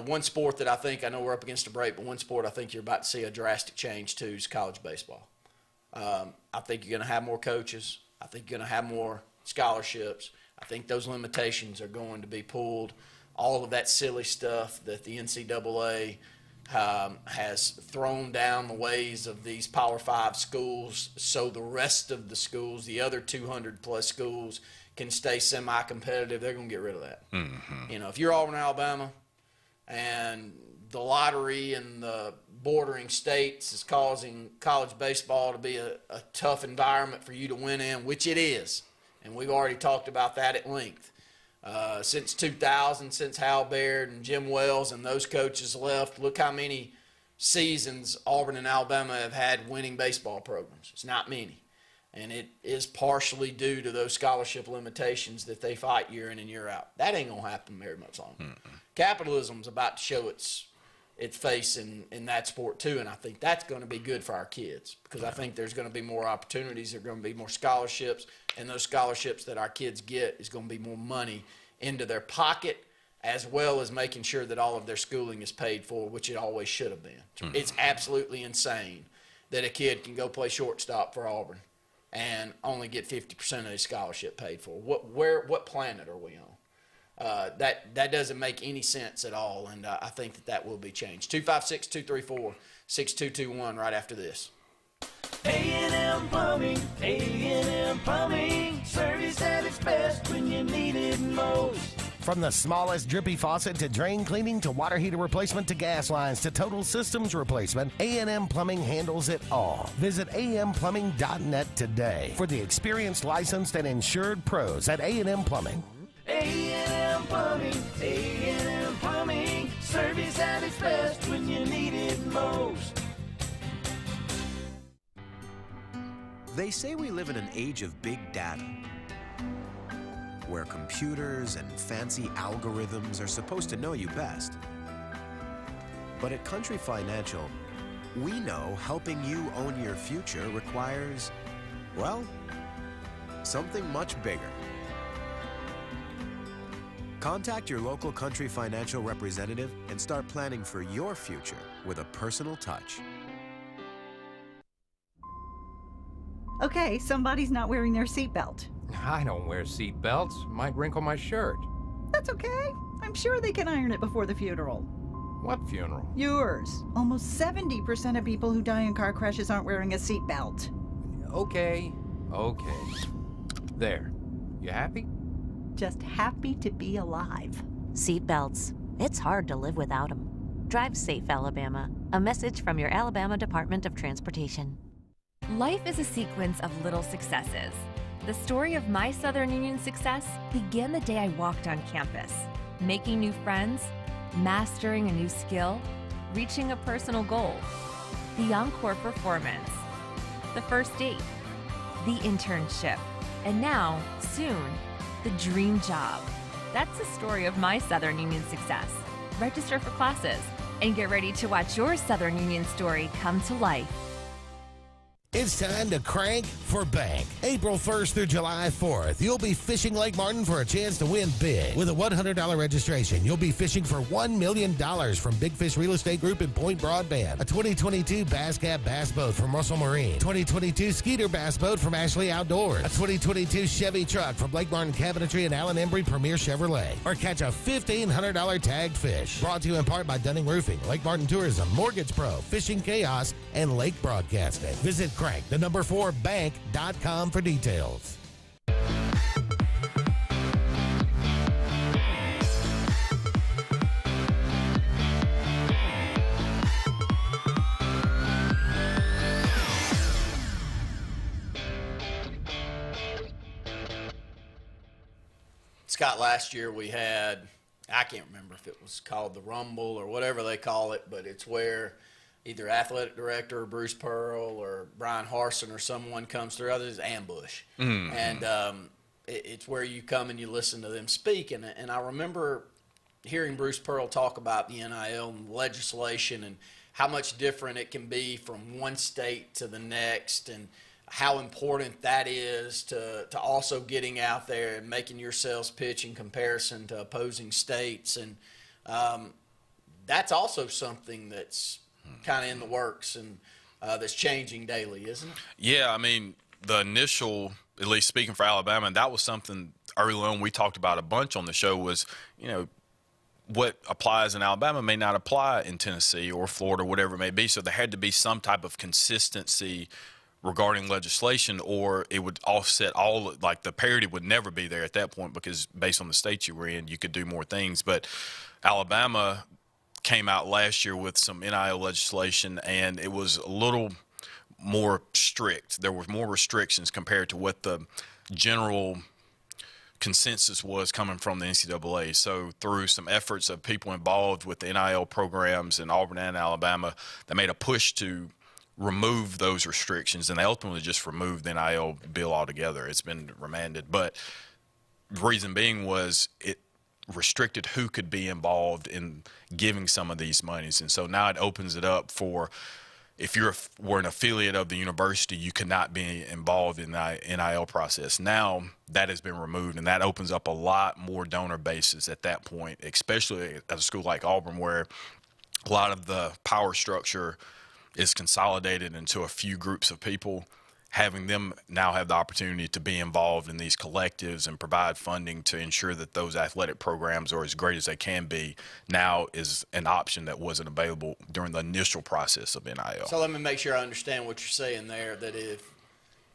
one sport that I know we're up against a break, but one sport I think you're about to see a drastic change to is college baseball. I think you're going to have more coaches. I think you're going to have more scholarships. I think those limitations are going to be pulled. All of that silly stuff that the NCAA has thrown down the ways of these Power 5 schools so the rest of the schools, the other 200+ schools, can stay semi-competitive. They're going to get rid of that. Mm-hmm. If you're Auburn, Alabama, and the lottery and the bordering states is causing college baseball to be a tough environment for you to win in, which it is, and we've already talked about that at length. Since 2000, since Hal Baird and Jim Wells and those coaches left, look how many seasons Auburn and Alabama have had winning baseball programs. It's not many. And it is partially due to those scholarship limitations that they fight year in and year out. That ain't going to happen very much longer. Capitalism's about to show its face in that sport too, and I think that's going to be good for our kids because I think there's going to be more opportunities, there's going to be more scholarships, and those scholarships that our kids get is going to be more money into their pocket, as well as making sure that all of their schooling is paid for, which it always should have been. It's absolutely insane that a kid can go play shortstop for Auburn and only get 50% of his scholarship paid for. What planet are we on? That doesn't make any sense at all, and I think that will be changed. 256-234-6221 right after this. A&M Plumbing, A&M Plumbing, service at its best when you need it most. From the smallest drippy faucet to drain cleaning to water heater replacement to gas lines to total systems replacement, A&M Plumbing handles it all. Visit amplumbing.net today for the experienced, licensed, and insured pros at A&M Plumbing. A&M Plumbing, A&M Plumbing, service at its best when you need it most. They say we live in an age of big data, where computers and fancy algorithms are supposed to know you best. But at Country Financial, we know helping you own your future requires, well, something much bigger. Contact your local Country Financial representative and start planning for your future with a personal touch. Okay, somebody's not wearing their seatbelt. I don't wear seat belts. Might wrinkle my shirt. That's okay. I'm sure they can iron it before the funeral. What funeral? Yours. Almost 70% of people who die in car crashes aren't wearing a seatbelt. Okay. There. You happy? Just happy to be alive. Seatbelts. It's hard to live without them. Drive safe, Alabama. A message from your Alabama Department of Transportation. Life is a sequence of little successes. The story of my Southern Union success began the day I walked on campus, making new friends, mastering a new skill, reaching a personal goal, the encore performance, the first date, the internship, and now, soon, the dream job. That's the story of my Southern Union success. Register for classes and get ready to watch your Southern Union story come to life. It's time to crank for bank. April 1st through July 4th, you'll be fishing Lake Martin for a chance to win big. With a $100 registration, you'll be fishing for $1 million from Big Fish Real Estate Group and Point Broadband, a 2022 Bass Cap Bass Boat from Russell Marine, 2022 Skeeter Bass Boat from Ashley Outdoors, a 2022 Chevy truck from Lake Martin Cabinetry and Allen Embry Premier Chevrolet, or catch a $1,500 tagged fish. Brought to you in part by Dunning Roofing, Lake Martin Tourism, Mortgage Pro, Fishing Chaos, and Lake Broadcasting. Visit Crank, the number 4 bank.com for details. Scott, last year we had, I can't remember if it was called the Rumble or whatever they call it, but it's where either athletic director or Bruce Pearl or Brian Harsin or someone comes through. Others ambush. Mm-hmm. And it's where you come and you listen to them speak. And I remember hearing Bruce Pearl talk about the NIL and legislation and how much different it can be from one state to the next, and how important that is to also getting out there and making your sales pitch in comparison to opposing states. And that's also something that's kind of in the works and that's changing daily, isn't it? Yeah, I mean, the initial, at least speaking for Alabama, and that was something early on we talked about a bunch on the show was, what applies in Alabama may not apply in Tennessee or Florida, whatever it may be. So there had to be some type of consistency regarding legislation, or it would offset all, like the parity would never be there at that point, because based on the state you were in, you could do more things. But Alabama came out last year with some NIL legislation, and it was a little more strict. There were more restrictions compared to what the general consensus was coming from the NCAA. So through some efforts of people involved with the NIL programs in Auburn and Alabama, they made a push to remove those restrictions, and they ultimately just removed the NIL bill altogether. It's been remanded. But the reason being was it restricted who could be involved in giving some of these monies. And so now it opens it up for, if were an affiliate of the university, you could not be involved in the NIL process. Now that has been removed, and that opens up a lot more donor bases at that point, especially at a school like Auburn, where a lot of the power structure is consolidated into a few groups of people. Having them now have the opportunity to be involved in these collectives and provide funding to ensure that those athletic programs are as great as they can be now is an option that wasn't available during the initial process of NIL. So let me make sure I understand what you're saying there, that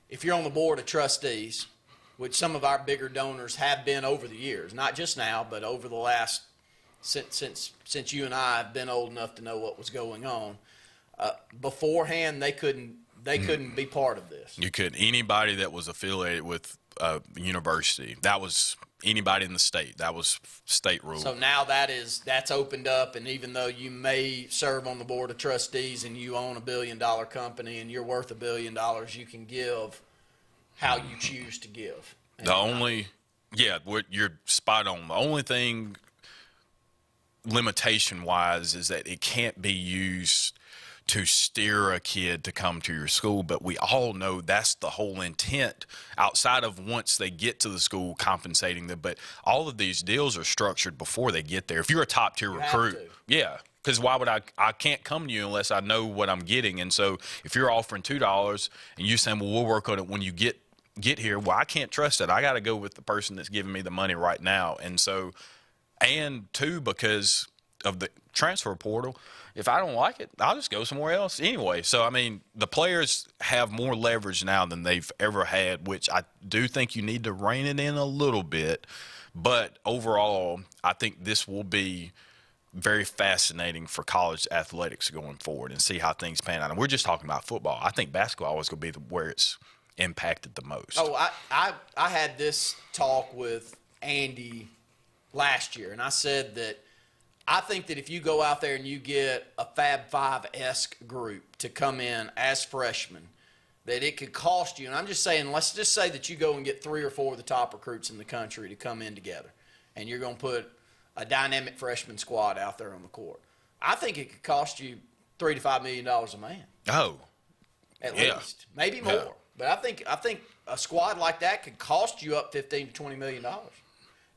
if you're on the board of trustees, which some of our bigger donors have been over the years, not just now, but over the last, since you and I have been old enough to know what was going on, beforehand they couldn't be part of this. You could. Anybody that was affiliated with a university, that was anybody in the state. That was state rule. So now that's opened up, and even though you may serve on the board of trustees and you own $1 billion company and you're worth $1 billion, you can give how you choose to give. You're spot on. The only thing limitation-wise is that it can't be used to steer a kid to come to your school, but we all know that's the whole intent outside of once they get to the school compensating them. But all of these deals are structured before they get there. If you're a top tier recruit, because why would I can't come to you unless I know what I'm getting. And so if you're offering $2 and you saying, well, we'll work on it when you get here, well, I can't trust it. I got to go with the person that's giving me the money right now. And so, and two, because of the transfer portal, if I don't like it, I'll just go somewhere else anyway. So, I mean, the players have more leverage now than they've ever had, which I do think you need to rein it in a little bit. But overall, I think this will be very fascinating for college athletics going forward and see how things pan out. And we're just talking about football. I think basketball is going to be where it's impacted the most. Oh, I had this talk with Andy last year, and I said that I think that if you go out there and you get a Fab Five-esque group to come in as freshmen, that it could cost you, and I'm just saying, let's just say that you go and get 3 or 4 of the top recruits in the country to come in together, and you're going to put a dynamic freshman squad out there on the court. I think it could cost you $3 to $5 million a man. Oh, at least, maybe more. Yeah. But I think a squad like that could cost you up $15 to $20 million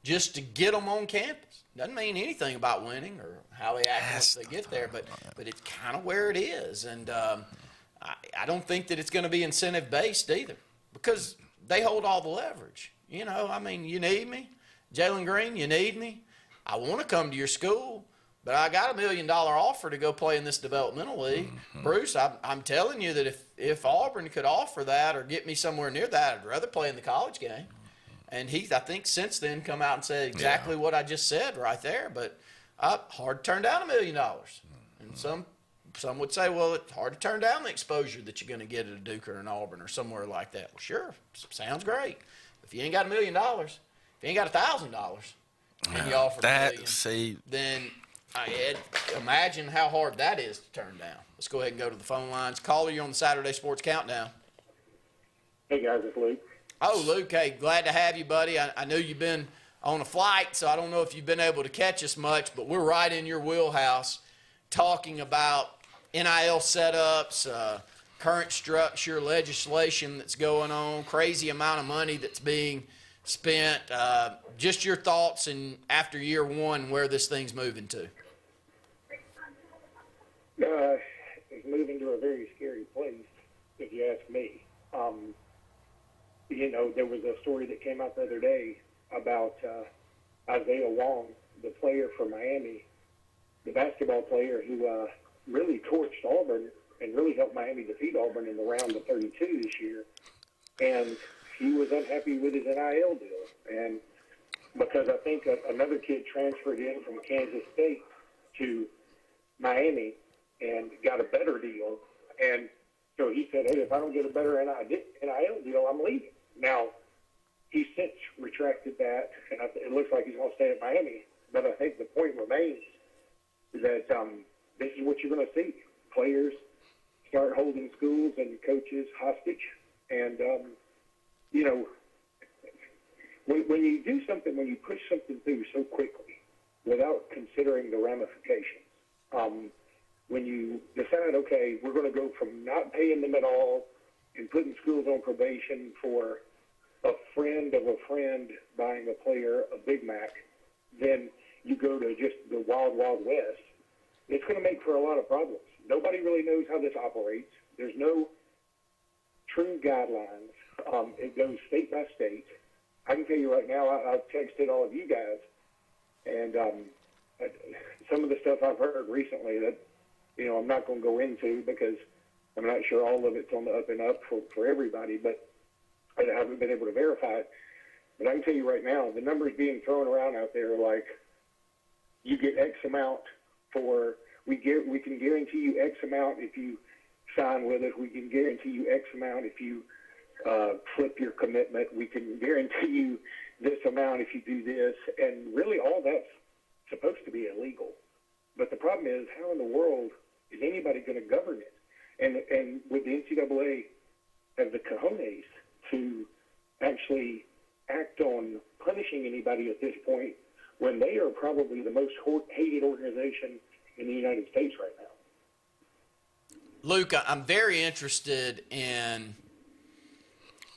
just to get them on campus. Doesn't mean anything about winning or how they act once they get there, but it's kind of where it is. And I don't think that it's going to be incentive-based either, because they hold all the leverage. You know, I mean, you need me. Jalen Green, you need me. I want to come to your school, but I got $1 million offer to go play in this developmental league. Mm-hmm. Bruce, I'm telling you that if Auburn could offer that or get me somewhere near that, I'd rather play in the college game. And he's, I think, since then come out and said exactly what I just said right there. But hard to turn down $1 million. And some would say, well, it's hard to turn down the exposure that you're going to get at a Duke or an Auburn or somewhere like that. Well, sure, sounds great. If you ain't got $1 million, if you ain't got $1,000, and you offer $1 million, then imagine how hard that is to turn down. Let's go ahead and go to the phone lines. Caller, you're on the Saturday Sports Countdown. Hey, guys, it's Luke. Oh, Luke, hey, glad to have you, buddy. I know you've been on a flight, so I don't know if you've been able to catch us much, but we're right in your wheelhouse talking about NIL setups, current structure, legislation that's going on, crazy amount of money that's being spent. Just your thoughts and after year one, where this thing's moving to. It's moving to a very scary place, if you ask me. You know, there was a story that came out the other day about Isaiah Wong, the player from Miami, the basketball player who really torched Auburn and really helped Miami defeat Auburn in the round of 32 this year. And he was unhappy with his NIL deal. And because I think another kid transferred in from Kansas State to Miami and got a better deal. And so he said, hey, if I don't get a better NIL deal, I'm leaving. Now, He's since retracted that, and it looks like he's going to stay at Miami. But I think the point remains that this is what you're going to see. Players start holding schools and coaches hostage. And, you know, when you do something, when you push something through so quickly without considering the ramifications, when you decide, okay, we're going to go from not paying them at all and putting schools on probation for a friend of a friend buying a player a Big Mac, then you go to just the wild, wild west, it's going to make for a lot of problems. Nobody really knows how this operates. There's no true guidelines. It goes state by state. I can tell you right now, I've texted all of you guys, and some of the stuff I've heard recently that, you know, I'm not going to go into because I'm not sure all of it's on the up and up for everybody, but I haven't been able to verify it. But I can tell you right now, the numbers being thrown around out there are like, you get X amount for, we can guarantee you X amount if you sign with us. We can guarantee you X amount if you flip your commitment. We can guarantee you this amount if you do this. And really all that's supposed to be illegal. But the problem is, how in the world is anybody going to govern it? And with the NCAA have the cojones to actually act on punishing anybody at this point when they are probably the most hated organization in the United States right now. Luke, I'm very interested in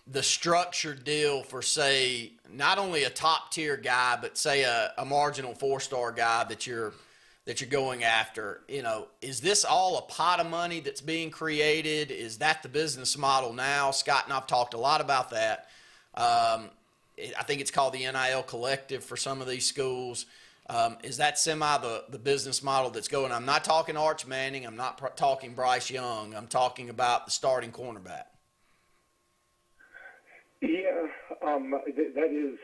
the structured deal for, say, not only a top-tier guy, but, say, a marginal four-star guy that you're going after. You know, is this all a pot of money that's being created? Is that the business model now? Scott and I've talked a lot about that. I think it's called the NIL Collective for some of these schools. Is that the business model that's going? I'm not talking Arch Manning. I'm not talking Bryce Young. I'm talking about the starting cornerback. Yeah, that is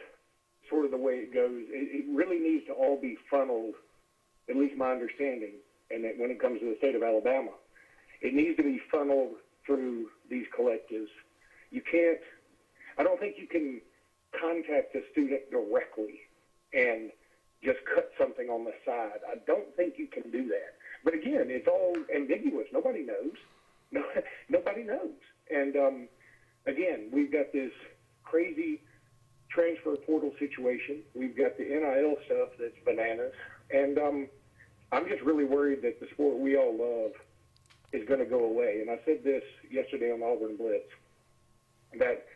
sort of the way it goes. It really needs to all be funneled, at least my understanding, and that when it comes to the state of Alabama, it needs to be funneled through these collectives. I don't think you can contact a student directly and just cut something on the side. I don't think you can do that. But again, it's all ambiguous. Nobody knows. Nobody knows. And again, we've got this crazy transfer portal situation. We've got the NIL stuff that's bananas. And I'm just really worried that the sport we all love is going to go away. And I said this yesterday on Auburn Blitz, that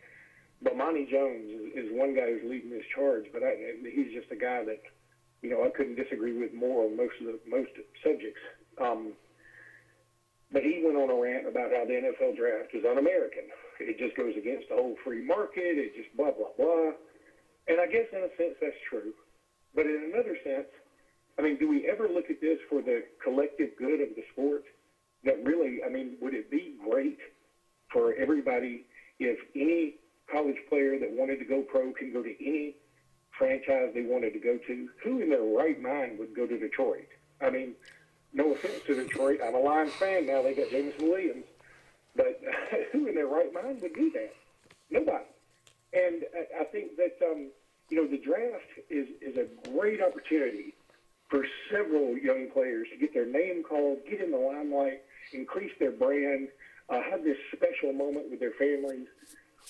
Bomani Jones is one guy who's leading this charge, but he's just a guy that, you know, I couldn't disagree with more on most subjects. But he went on a rant about how the NFL draft is un-American. It just goes against the whole free market. It just blah, blah, blah. And I guess in a sense that's true. But in another sense, I mean, do we ever look at this for the collective good of the sport? That really, I mean, would it be great for everybody if any college player that wanted to go pro can go to any franchise they wanted to go to? Who in their right mind would go to Detroit? I mean, no offense to Detroit. I'm a Lions fan now. They got Jameson Williams. But who in their right mind would do that? Nobody. And I think that, you know, the draft is a great opportunity for several young players to get their name called, get in the limelight, increase their brand, have this special moment with their families,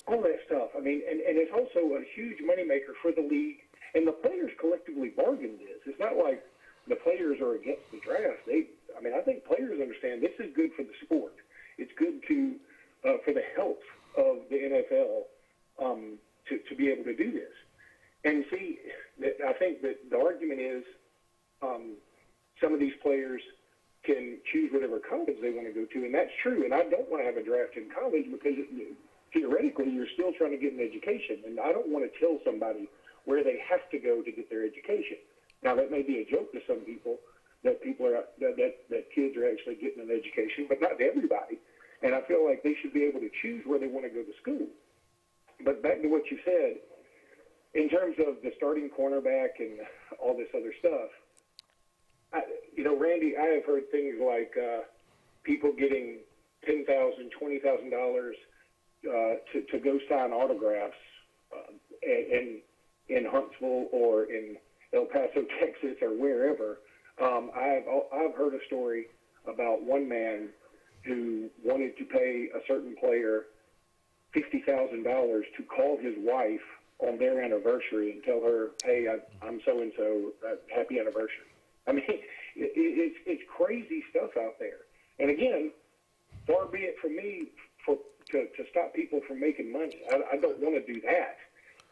all that stuff. I mean, and it's also a huge moneymaker for the league. And the players collectively bargained this. It's not like the players are against the draft. I think players understand this is good for the sport. It's good for the health of the NFL to be able to do this. And see, I think that the argument is some of these players can choose whatever college they want to go to, and that's true. And I don't want to have a draft in college because theoretically you're still trying to get an education, and I don't want to tell somebody where they have to go to get their education. Now, that may be a joke to some people that kids are actually getting an education, but not to everybody. And I feel like they should be able to choose where they want to go to school. But back to what you said, in terms of the starting cornerback and all this other stuff, Randy, I have heard things like people getting $10,000, $20,000 to go sign autographs in Huntsville or in El Paso, Texas, or wherever. I've heard a story about one man who wanted to pay a certain player $50,000 to call his wife on their anniversary and tell her, "Hey, I'm so-and-so, happy anniversary." I mean, it's crazy stuff out there. And again, far be it from me to stop people from making money. I don't want to do that.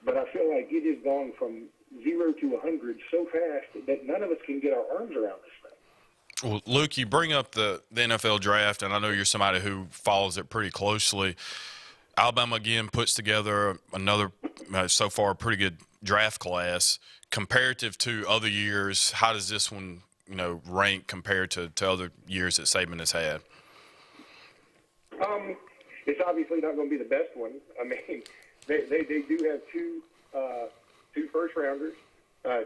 But I feel like it has gone from 0 to 100 so fast that none of us can get our arms around this thing. Well, Luke, you bring up the NFL draft, and I know you're somebody who follows it pretty closely. Alabama, again, puts together another, so far, pretty good draft class. Comparative to other years, how does this one, rank compared to other years that Saban has had? It's obviously not going to be the best one. I mean, they do have two first-rounders,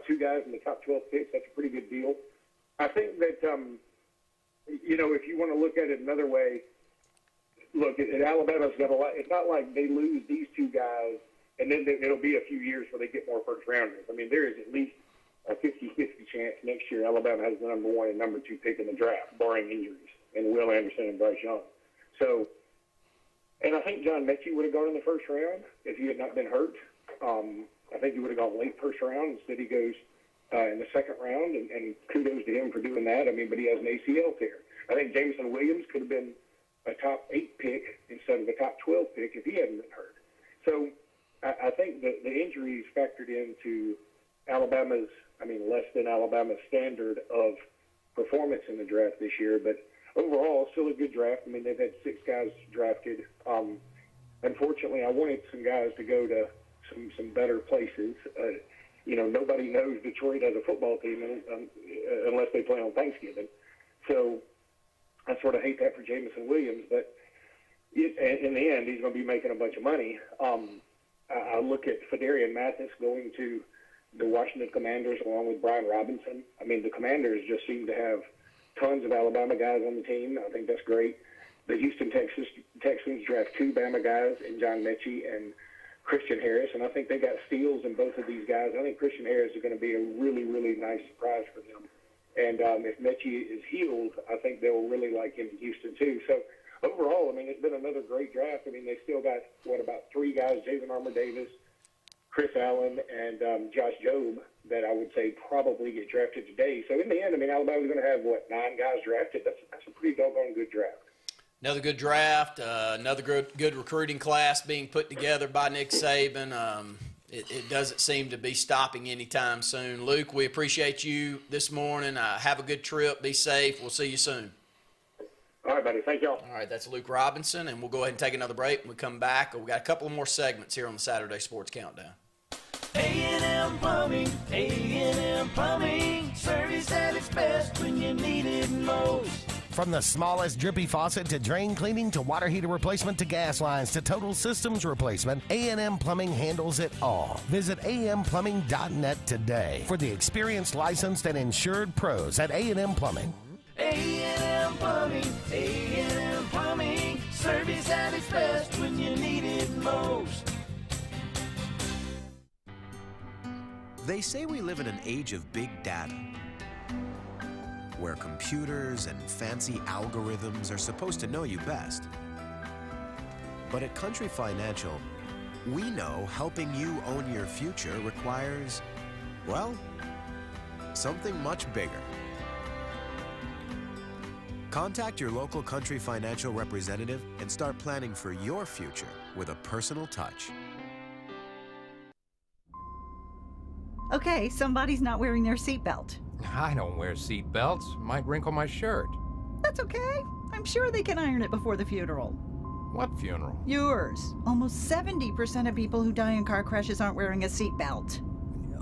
two guys in the top 12 picks. That's a pretty good deal. I think that, if you want to look at it another way, look, at Alabama's got a lot. It's not like they lose these two guys and then it'll be a few years where they get more first-rounders. I mean, there is at least a 50-50 chance next year Alabama has the number 1 and number 2 pick in the draft, barring injuries, and Will Anderson and Bryce Young. So, and I think John Mechie would have gone in the first round if he had not been hurt. I think he would have gone late first round. Instead, he goes in the second round, and kudos to him for doing that. I mean, but he has an ACL tear. I think Jameson Williams could have been a top 8 pick instead of a top 12 pick if he hadn't been hurt. So I think the injuries factored into Alabama's, less than Alabama's standard of performance in the draft this year. But overall, still a good draft. I mean, they've had 6 guys drafted. Unfortunately, I wanted some guys to go to some better places. Nobody knows Detroit as a football team unless they play on Thanksgiving. So I sort of hate that for Jameson Williams, but in the end, he's going to be making a bunch of money. I look at Fedarian Mathis going to the Washington Commanders along with Brian Robinson. I mean, the Commanders just seem to have tons of Alabama guys on the team. I think that's great. The Houston Texans draft 2 Bama guys in John Mechie and Christian Harris, and I think they got steals in both of these guys. I think Christian Harris is going to be a really, really nice surprise for them. And if Mechie is healed, I think they'll really like him in Houston too. So overall, it's been another great draft. They still got, about 3 guys, Jason Armour-Davis, Chris Allen, and Josh Jobe, that I would say probably get drafted today. So in the end, Alabama's going to have, 9 guys drafted. That's a pretty doggone good draft. Another good draft, another good recruiting class being put together by Nick Saban. It doesn't seem to be stopping anytime soon. Luke, we appreciate you this morning. Have a good trip. Be safe. We'll see you soon. All right, buddy. Thank y'all. All right, that's Luke Robinson, and we'll go ahead and take another break. When we come back, we've got a couple more segments here on the Saturday Sports Countdown. A&M Plumbing, A&M Plumbing, service at its best when you need it most. From the smallest drippy faucet to drain cleaning to water heater replacement to gas lines to total systems replacement, A&M Plumbing handles it all. Visit amplumbing.net today for the experienced, licensed, and insured pros at A&M Plumbing. A&M Plumbing, A&M Plumbing, service at its best when you need it most. They say we live in an age of big data, where computers and fancy algorithms are supposed to know you best. But at Country Financial, we know helping you own your future requires, something much bigger. Contact your local Country Financial representative and start planning for your future with a personal touch. Okay, somebody's not wearing their seatbelt. I don't wear seat belts. Might wrinkle my shirt. That's okay. I'm sure they can iron it before the funeral. What funeral? Yours. Almost 70% of people who die in car crashes aren't wearing a seatbelt.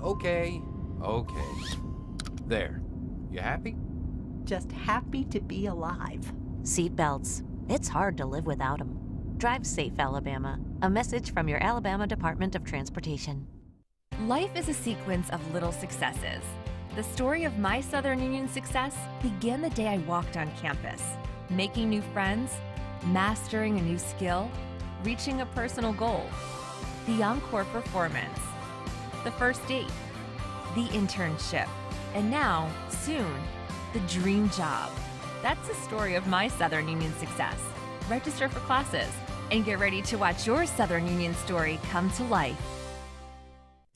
Okay. There. You happy? Just happy to be alive. Seatbelts. It's hard to live without them. Drive safe, Alabama. A message from your Alabama Department of Transportation. Life is a sequence of little successes. The story of my Southern Union success began the day I walked on campus. Making new friends, mastering a new skill, reaching a personal goal. the encore performance, the first date, the internship, and now, soon, the dream job. That's the story of my Southern Union success. Register for classes and get ready to watch your Southern Union story come to life.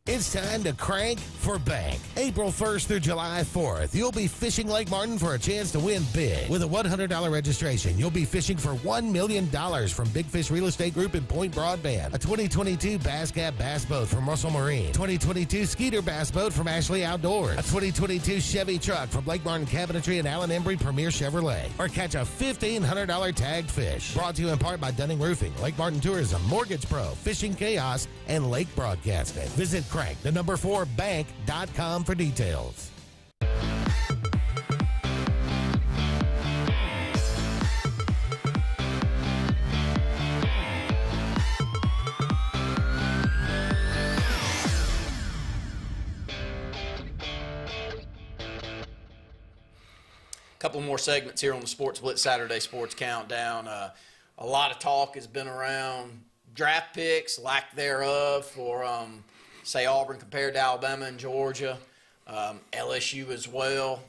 It's time to crank for bank. April 1st through July 4th, you'll be fishing Lake Martin for a chance to win big. With a $100 registration, you'll be fishing for $1 million from Big Fish Real Estate Group and Point Broadband, a 2022 Bass Cap Bass Boat from Russell Marine, 2022 Skeeter Bass Boat from Ashley Outdoors, a 2022 Chevy truck from Lake Martin Cabinetry and Allen Embry Premier Chevrolet, or catch a $1,500 tagged fish. Brought to you in part by Dunning Roofing, Lake Martin Tourism, Mortgage Pro, Fishing Chaos, and Lake Broadcasting. Visit Crank, the number 4 bank.com for details. Couple more segments here on the SportzBlitz Saturday Sports Countdown. A lot of talk has been around draft picks, lack thereof, for say Auburn compared to Alabama and Georgia, LSU as well.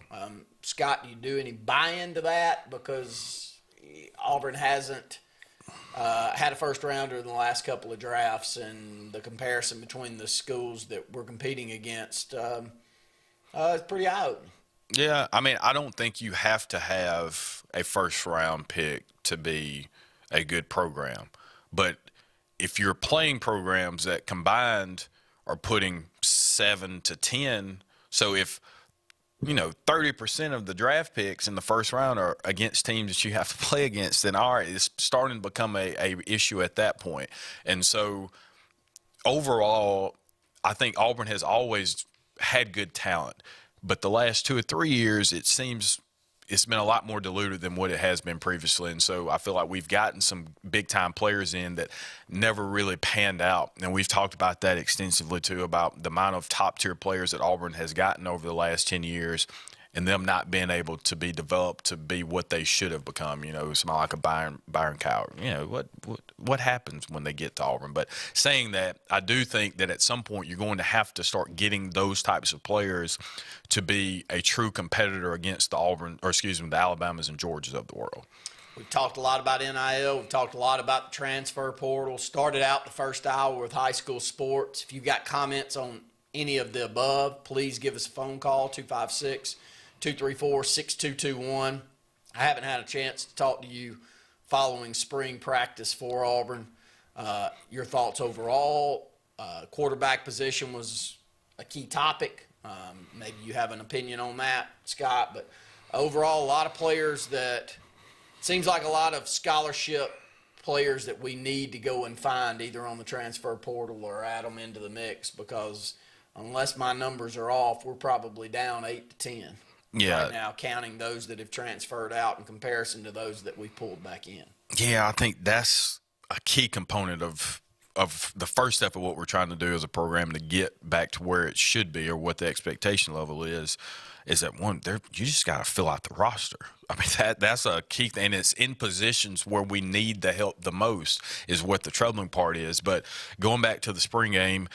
Scott, do you do any buy into that? Because Auburn hasn't had a first rounder in the last couple of drafts, and the comparison between the schools that we're competing against is pretty eye-opening. Yeah, I mean, I don't think you have to have a first-round pick to be a good program. But if you're playing programs that combined are putting 7 to 10, so if, 30% of the draft picks in the first round are against teams that you have to play against, then all right, it's starting to become a issue at that point. And so overall, I think Auburn has always had good talent. But the last 2 or 3 years, it seems it's been a lot more diluted than what it has been previously. And so I feel like we've gotten some big-time players in that never really panned out. And we've talked about that extensively, too, about the amount of top-tier players that Auburn has gotten over the last 10 years and them not being able to be developed to be what they should have become. Somebody like a Byron Coward. What happens when they get to Auburn? But saying that, I do think that at some point you're going to have to start getting those types of players to be a true competitor against the Alabamas and Georgias of the world. We've talked a lot about NIL. We've talked a lot about the transfer portal. Started out the first hour with high school sports. If you've got comments on any of the above, please give us a phone call, 256-234-6221. I haven't had a chance to talk to you following spring practice for Auburn. Your thoughts overall. Quarterback position was a key topic. Maybe you have an opinion on that, Scott. But overall, a lot of players that seems like a lot of scholarship players that we need to go and find either on the transfer portal or add them into the mix, because unless my numbers are off, we're probably down 8 to 10 right now, counting those that have transferred out in comparison to those that we pulled back in. Yeah, I think that's a key component of the first step of what we're trying to do as a program to get back to where it should be, or what the expectation level is that you just got to fill out the roster. I mean, that's a key thing, and it's in positions where we need the help the most is what the troubling part is. But going back to the spring game,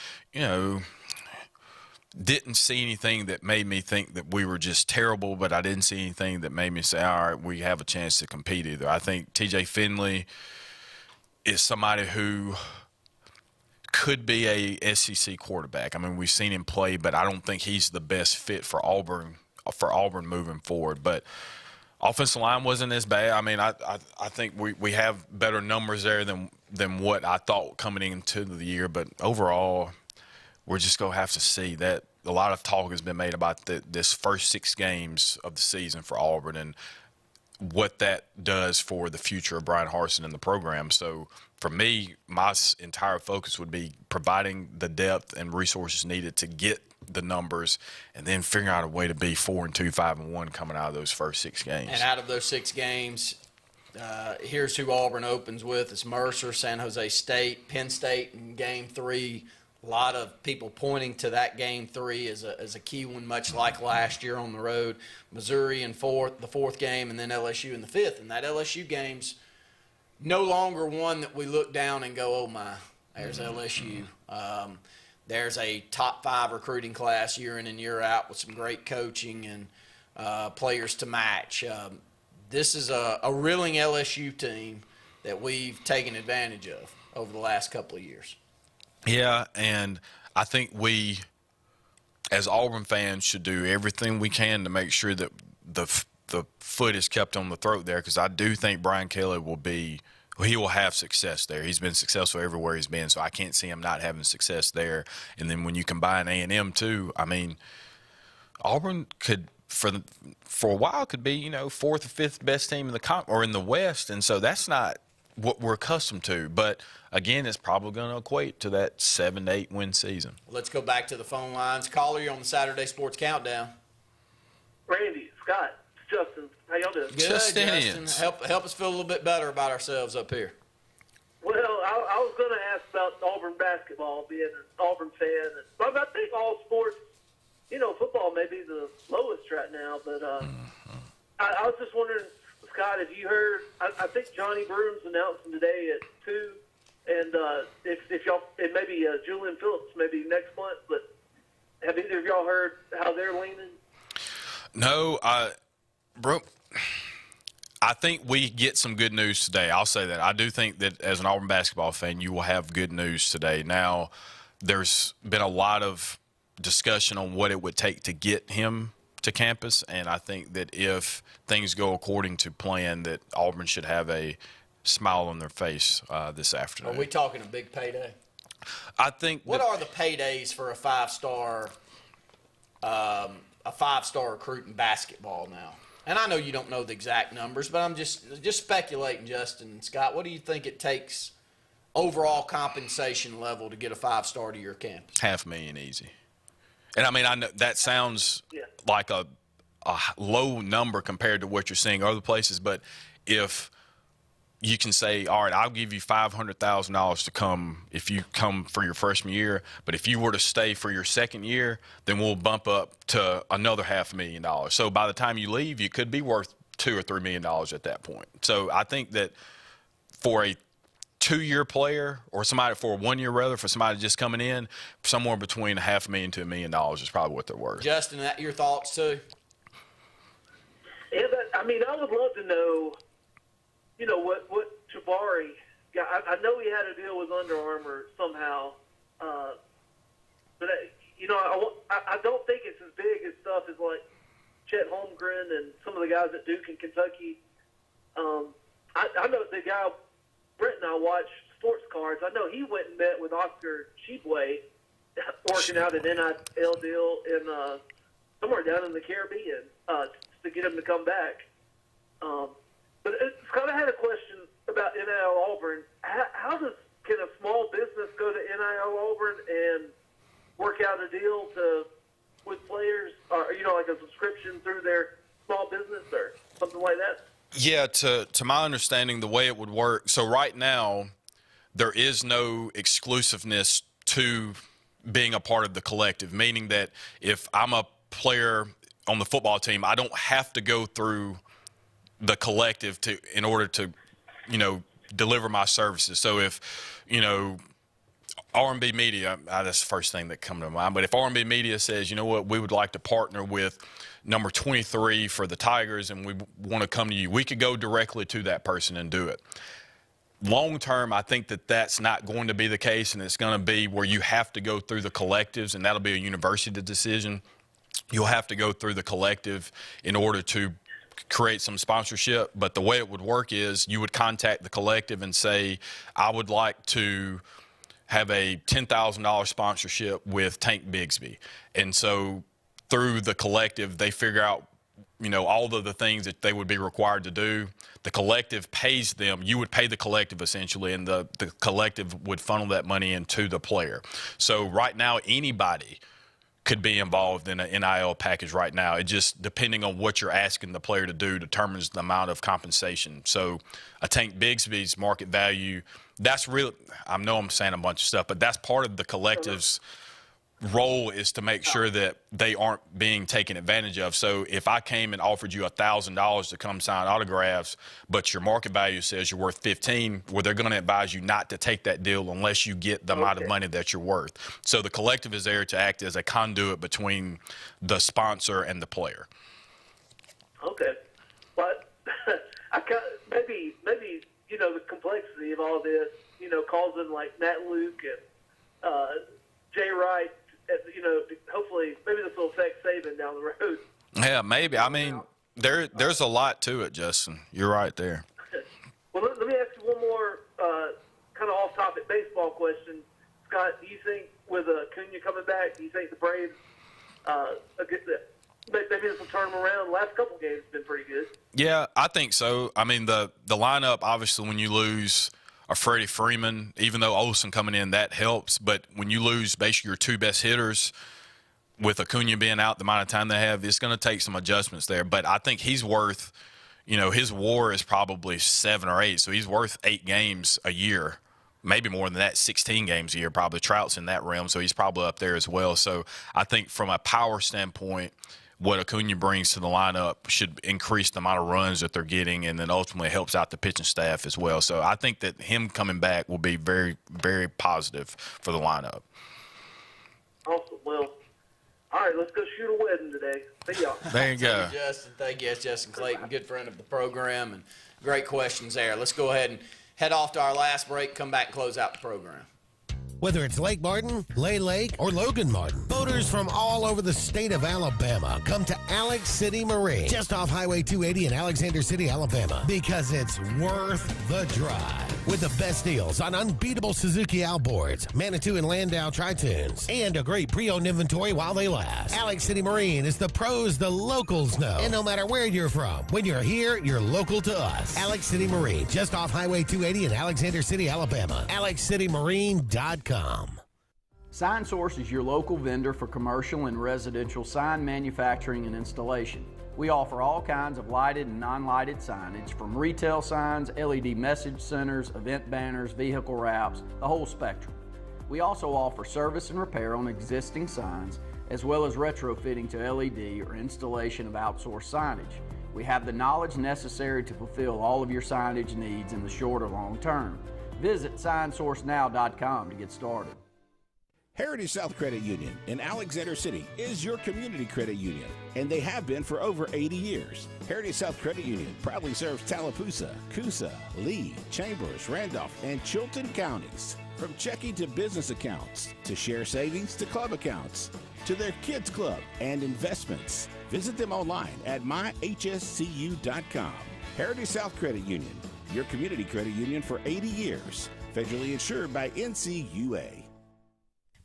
didn't see anything that made me think that we were just terrible, but I didn't see anything that made me say, all right, we have a chance to compete either. I think TJ Finley is somebody who could be a SEC quarterback. I mean, we've seen him play, but I don't think he's the best fit for Auburn moving forward. But offensive line wasn't as bad. I mean, I think we have better numbers there than what I thought coming into the year. But overall, we're just going to have to see. That a lot of talk has been made about this first 6 games of the season for Auburn and what that does for the future of Brian Harsin and the program. So for me, my entire focus would be providing the depth and resources needed to get the numbers, and then figuring out a way to be 4-2, 5-1 coming out of those first 6 games. And out of those 6 games, here's who Auburn opens with. It's Mercer, San Jose State, Penn State in Game 3. A lot of people pointing to that Game 3 as a key one, much like last year on the road. Missouri in the fourth game, and then LSU in the 5th. And that LSU game's no longer one that we look down and go, oh my, There's LSU. There's a top 5 recruiting class year in and year out with some great coaching and players to match. This is a reeling LSU team that we've taken advantage of over the last couple of years. Yeah, and I think we, as Auburn fans, should do everything we can to make sure that the foot is kept on the throat there, because I do think Brian Kelly he will have success there. He's been successful everywhere he's been, so I can't see him not having success there. And then when you combine A&M too, I mean, Auburn could for a while could be 4th or 5th best team in the West, and so that's not what we're accustomed to. But again, it's probably going to equate to that 7 to 8 win season. Let's go back to the phone lines. Caller, you're on the Saturday Sports Countdown. Randy, Scott, Justin, how y'all doing? Good, Justin. Help us feel a little bit better about ourselves up here. Well, I was going to ask about Auburn basketball, being an Auburn fan. But I think all sports, football may be the lowest right now. But I was just wondering, Scott, if you heard, I think Johnny Broom's announcing today at 2, and if y'all, and maybe Julian Phillips maybe next month, but have either of y'all heard how they're leaning? No, bro, I think we get some good news today. I'll say that. I do think that as an Auburn basketball fan, you will have good news today. Now, there's been a lot of discussion on what it would take to get him to campus, and I think that if things go according to plan, that Auburn should have a smile on their face this afternoon. Are we talking a big payday? I think. What are the paydays for a 5-star recruit in basketball now? And I know you don't know the exact numbers, but I'm just speculating, Justin and Scott. What do you think it takes overall compensation level to get a 5-star to your campus? $500,000 easy. And I mean, I know that sounds like a low number compared to what you're seeing other places, but if you can say, all right, I'll give you $500,000 to come if you come for your freshman year, but if you were to stay for your second year, then we'll bump up to another $500,000. So by the time you leave, you could be worth $2 or $3 million at that point. So I think that for a 2-year player, or somebody for a 1 year rather, for somebody just coming in, somewhere between $500,000 to $1 million is probably what they're worth. Justin, your thoughts too? Yeah, I would love to know, what Jabari got. I know he had a deal with Under Armour somehow, but I don't think it's as big as stuff as like Chet Holmgren and some of the guys at Duke and Kentucky. I know the guy. Brent and I watched Sports Cards. I know he went and met with Oscar Tshiebwe working out an NIL deal in somewhere down in the Caribbean to get him to come back. But Scott, I had a question about NIL Auburn. Can a small business go to NIL Auburn and work out a deal with players, or like a subscription through their small business or something like that? Yeah, to my understanding, the way it would work, so right now there is no exclusiveness to being a part of the collective, meaning that if I'm a player on the football team, I don't have to go through the collective in order to, deliver my services. So if, R&B Media, that's the first thing that comes to mind, but if R&B Media says, you know what, we would like to partner with number 23 for the Tigers and we want to come to you, we could go directly to that person and do it. Long term, I think that that's not going to be the case, and it's going to be where you have to go through the collectives, and that'll be a university decision. You'll have to go through the collective in order to create some sponsorship, but the way it would work is you would contact the collective and say, I would like to have a $10,000 sponsorship with Tank Bigsby. And so through the collective, they figure out, all of the things that they would be required to do. The collective pays them. You would pay the collective essentially, and the collective would funnel that money into the player. So right now, anybody could be involved in an NIL package right now. It just, depending on what you're asking the player to do, determines the amount of compensation. So a Tank Bigsby's market value, that's real. I know I'm saying a bunch of stuff, but that's part of the collective's role is to make sure that they aren't being taken advantage of. So if I came and offered you $1,000 to come sign autographs, but your market value says you're worth 15, well, they're going to advise you not to take that deal unless you get the amount of money that you're worth. So the collective is there to act as a conduit between the sponsor and the player. Okay, but maybe the complexity of all this, causing like Matt Luke and Jay Wright, hopefully maybe this will affect Saban down the road. Yeah, maybe. I mean, there's a lot to it, Justin. You're right there. Well, let me ask you one more kind of off-topic baseball question. Scott, do you think with Acuna coming back, do you think the Braves, maybe this will turn them around? The last couple games have been pretty good. Yeah, I think so. I mean, the lineup, obviously, when you lose a Freddie Freeman, even though Olsen coming in, that helps. But when you lose basically your two best hitters, with Acuna being out the amount of time they have, it's going to take some adjustments there. But I think he's worth, his WAR is probably 7 or 8, so he's worth 8 games a year. Maybe more than that, 16 games a year. Probably Trout's in that realm, so he's probably up there as well. So I think from a power standpoint, what Acuna brings to the lineup should increase the amount of runs that they're getting, and then ultimately helps out the pitching staff as well. So I think that him coming back will be very, very positive for the lineup. Awesome. Well, all right, let's go shoot a wedding today. See y'all. There you go. Thank you, Justin. Thank you, Justin Clayton, good friend of the program, and great questions there. Let's go ahead and head off to our last break, come back and close out the program. Whether it's Lake Martin, Lay Lake, or Logan Martin, boaters from all over the state of Alabama come to Alex City Marine, just off Highway 280 in Alexander City, Alabama, because it's worth the drive. With the best deals on unbeatable Suzuki outboards, Manitou and Landau Tritoons, and a great pre-owned inventory while they last. Alex City Marine is the pros the locals know. And no matter where you're from, when you're here, you're local to us. Alex City Marine, just off Highway 280 in Alexander City, Alabama. AlexCityMarine.com. Sign Source is your local vendor for commercial and residential sign manufacturing and installation. We offer all kinds of lighted and non-lighted signage, from retail signs, LED message centers, event banners, vehicle wraps, the whole spectrum. We also offer service and repair on existing signs, as well as retrofitting to LED or installation of outsourced signage. We have the knowledge necessary to fulfill all of your signage needs in the short or long term. Visit signsourcenow.com to get started. Heritage South Credit Union in Alexander City is your community credit union, and they have been for over 80 years. Heritage South Credit Union proudly serves Tallapoosa, Coosa, Lee, Chambers, Randolph, and Chilton counties. From checking to business accounts, to share savings to club accounts, to their kids club and investments. Visit them online at myhscu.com. Heritage South Credit Union, your community credit union for 80 years. Federally insured by NCUA.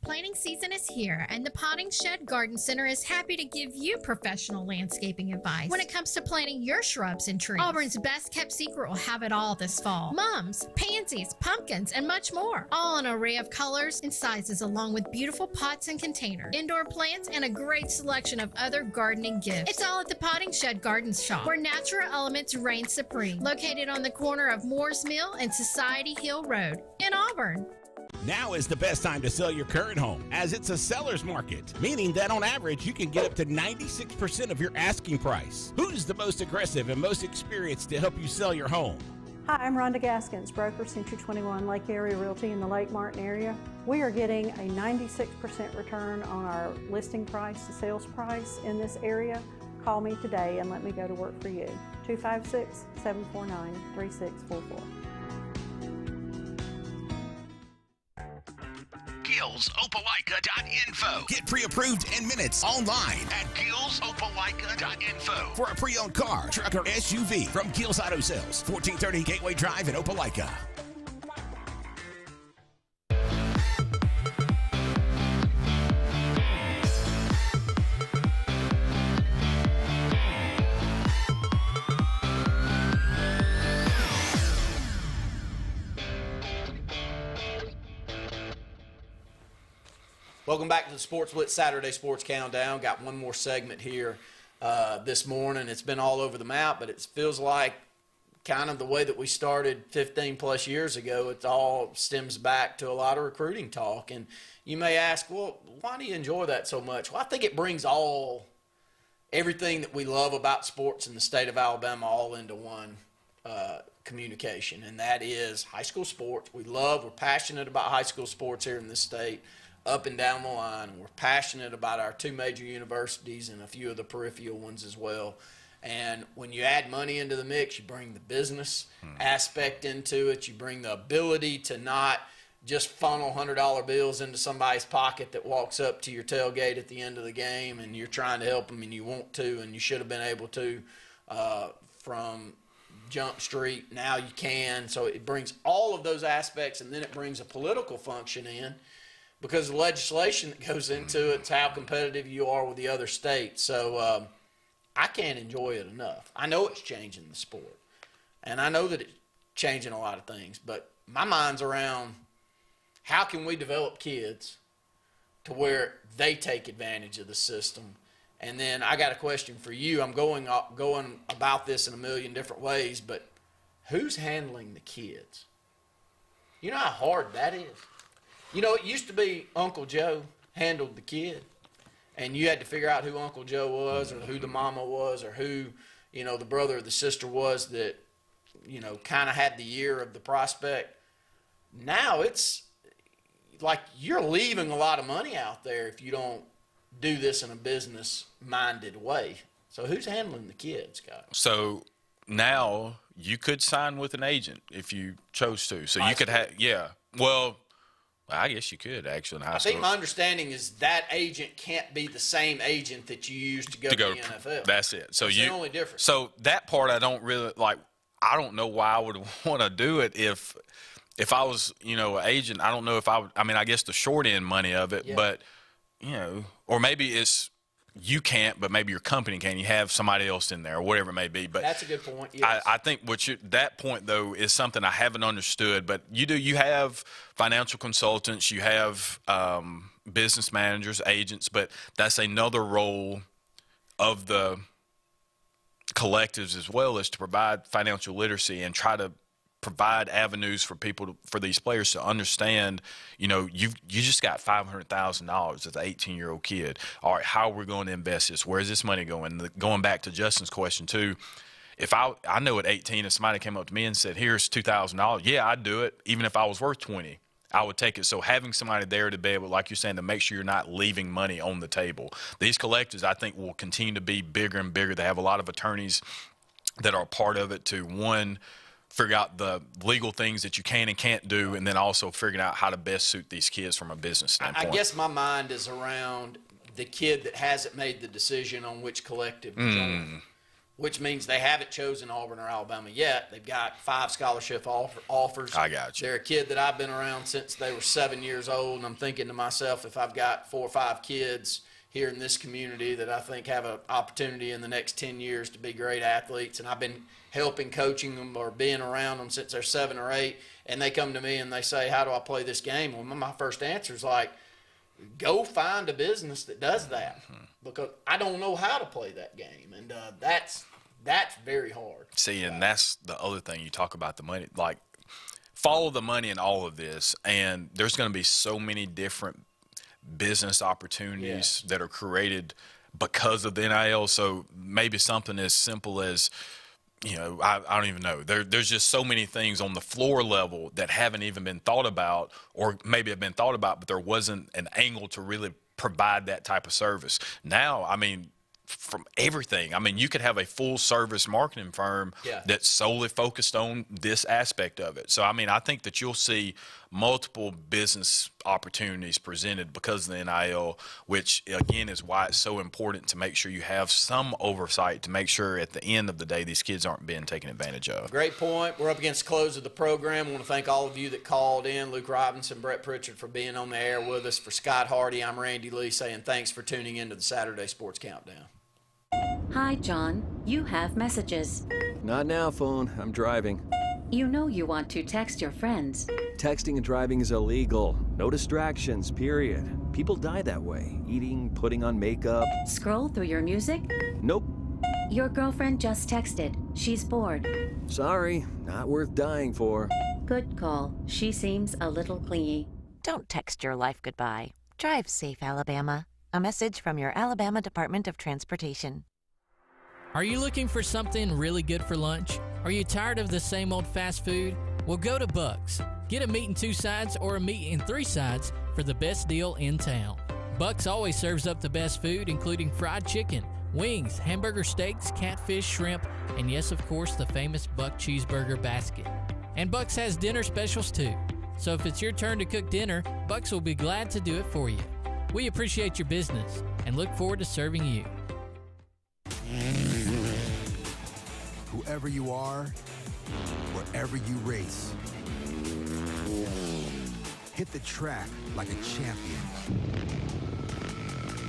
Planting season is here, and the Potting Shed Garden Center is happy to give you professional landscaping advice when it comes to planting your shrubs and trees. Auburn's best kept secret will have it all this fall. Mums, pansies, pumpkins, and much more. All an array of colors and sizes, along with beautiful pots and containers, indoor plants, and a great selection of other gardening gifts. It's all at the Potting Shed Garden Shop, where natural elements reign supreme. Located on the corner of Moore's Mill and Society Hill Road in Auburn. Now is the best time to sell your current home, as it's a seller's market, meaning that on average you can get up to 96% of your asking price. Who's the most aggressive and most experienced to help you sell your home? Hi, I'm Rhonda Gaskins, broker Century 21 Lake Area Realty in the Lake Martin area. We are getting a 96% return on our listing price to sales price in this area. Call me today and let me go to work for you. 256-749-3644. GillsOpelika.info. Get pre-approved in minutes online at GillsOpelika.info for a pre-owned car, truck, or SUV from Gills Auto Sales, 1430 Gateway Drive in Opelika. Welcome back to the SportzBlitz Saturday Sports Countdown. Got one more segment here this morning. It's been all over the map, but it feels like kind of the way that we started 15 plus years ago, it all stems back to a lot of recruiting talk. And you may ask, well, why do you enjoy that so much? Well, I think it brings everything that we love about sports in the state of Alabama all into one communication, and that is high school sports. We're passionate about high school sports here in this state, up and down the line. We're passionate about our 2 major universities and a few of the peripheral ones as well. And when you add money into the mix, you bring the business aspect into it. You bring the ability to not just funnel $100 bills into somebody's pocket that walks up to your tailgate at the end of the game, and you're trying to help them, and you want to, and you should have been able to from Jump Street. Now you can. So it brings all of those aspects, and then it brings a political function in, because the legislation that goes into it is how competitive you are with the other states. So I can't enjoy it enough. I know it's changing the sport, and I know that it's changing a lot of things, but my mind's around how can we develop kids to where they take advantage of the system. And then I got a question for you. I'm going about this in a million different ways, but who's handling the kids? You know how hard that is? You know, it used to be Uncle Joe handled the kid, and you had to figure out who Uncle Joe was, or who the mama was, or who, you know, the brother or the sister was that, you know, kind of had the ear of the prospect. Now it's like you're leaving a lot of money out there if you don't do this in a business-minded way. So who's handling the kids, guys? So now you could sign with an agent if you chose to. So you could have, well, I guess you could actually in high school. I think my understanding is that agent can't be the same agent that you used to go to the NFL. That's it. So that's the only difference. So that part I don't really like. I don't know why I would want to do it if I was, you know, an agent. I don't know if I would. I mean, I guess the short end money of it, but you know, or maybe it's you can't, but maybe your company can. You have somebody else in there, or whatever it may be. But that's a good point. Yes. I think that point though is something I haven't understood. But you have financial consultants, you have business managers, agents, but that's another role of the collectives as well, is to provide financial literacy and try to provide avenues for people for these players to understand, you know, you just got $500,000 as an 18-year-old kid. All right, how are we going to invest this? Where's this money going? Going back to Justin's question too, if I know at 18 if somebody came up to me and said, here's $2,000, yeah, I'd do it. Even if I was worth 20, I would take it. So having somebody there to be able, like you're saying, to make sure you're not leaving money on the table. These collectives, I think, will continue to be bigger and bigger. They have a lot of attorneys that are a part of it to, one, figure out the legal things that you can and can't do, and then also figuring out how to best suit these kids from a business standpoint. I guess my mind is around the kid that hasn't made the decision on which collective to join, which means they haven't chosen Auburn or Alabama yet. They've got 5 scholarship offers. I got you. They're a kid that I've been around since they were 7 years old, and I'm thinking to myself, if I've got 4 or 5 kids here in this community that I think have an opportunity in the next 10 years to be great athletes, and I've been helping coaching them or being around them since they're 7 or 8, and they come to me and they say, how do I play this game? Well, my first answer is like, go find a business that does that, because I don't know how to play that game, and that's very hard. See, and that's the other thing you talk about, the money, like follow the money in all of this, and there's going to be so many different business opportunities that are created because of the NIL. So maybe something as simple as, you know, I don't even know. There's just so many things on the floor level that haven't even been thought about, or maybe have been thought about, but there wasn't an angle to really provide that type of service. Now, I mean, from everything. I mean, you could have a full-service marketing firm that's solely focused on this aspect of it. So, I mean, I think that you'll see multiple business opportunities presented because of the NIL, which, again, is why it's so important to make sure you have some oversight to make sure at the end of the day these kids aren't being taken advantage of. Great point. We're up against the close of the program. I want to thank all of you that called in, Luke Robinson, Brett Pritchard for being on the air with us. For Scott Hardy, I'm Randy Lee saying thanks for tuning into the Saturday Sports Countdown. Hi, John. You have messages. Not now, phone. I'm driving. You know you want to text your friends. Texting and driving is illegal. No distractions, period. People die that way. Eating, putting on makeup. Scroll through your music? Nope. Your girlfriend just texted. She's bored. Sorry, not worth dying for. Good call. She seems a little clingy. Don't text your life goodbye. Drive safe, Alabama. A message from your Alabama Department of Transportation. Are you looking for something really good for lunch? Are you tired of the same old fast food? Well, go to Buck's. Get a meat and 2 sides or a meat and 3 sides for the best deal in town. Buck's always serves up the best food, including fried chicken, wings, hamburger steaks, catfish, shrimp, and yes, of course, the famous Buck cheeseburger basket. And Buck's has dinner specials too. So if it's your turn to cook dinner, Buck's will be glad to do it for you. We appreciate your business and look forward to serving you. Whoever you are, wherever you race, hit the track like a champion.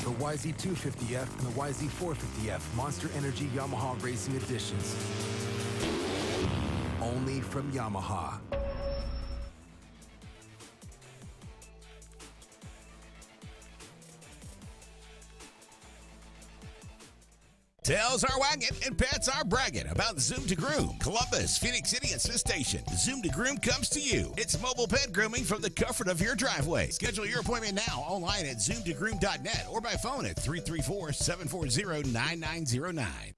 The YZ250F and the YZ450F Monster Energy Yamaha Racing Editions. Only from Yamaha. Tails are wagging and pets are bragging about Zoom to Groom. Columbus, Phoenix City, and Smith Station. Zoom to Groom comes to you. It's mobile pet grooming from the comfort of your driveway. Schedule your appointment now online at zoomtogroom.net or by phone at 334-740-9909.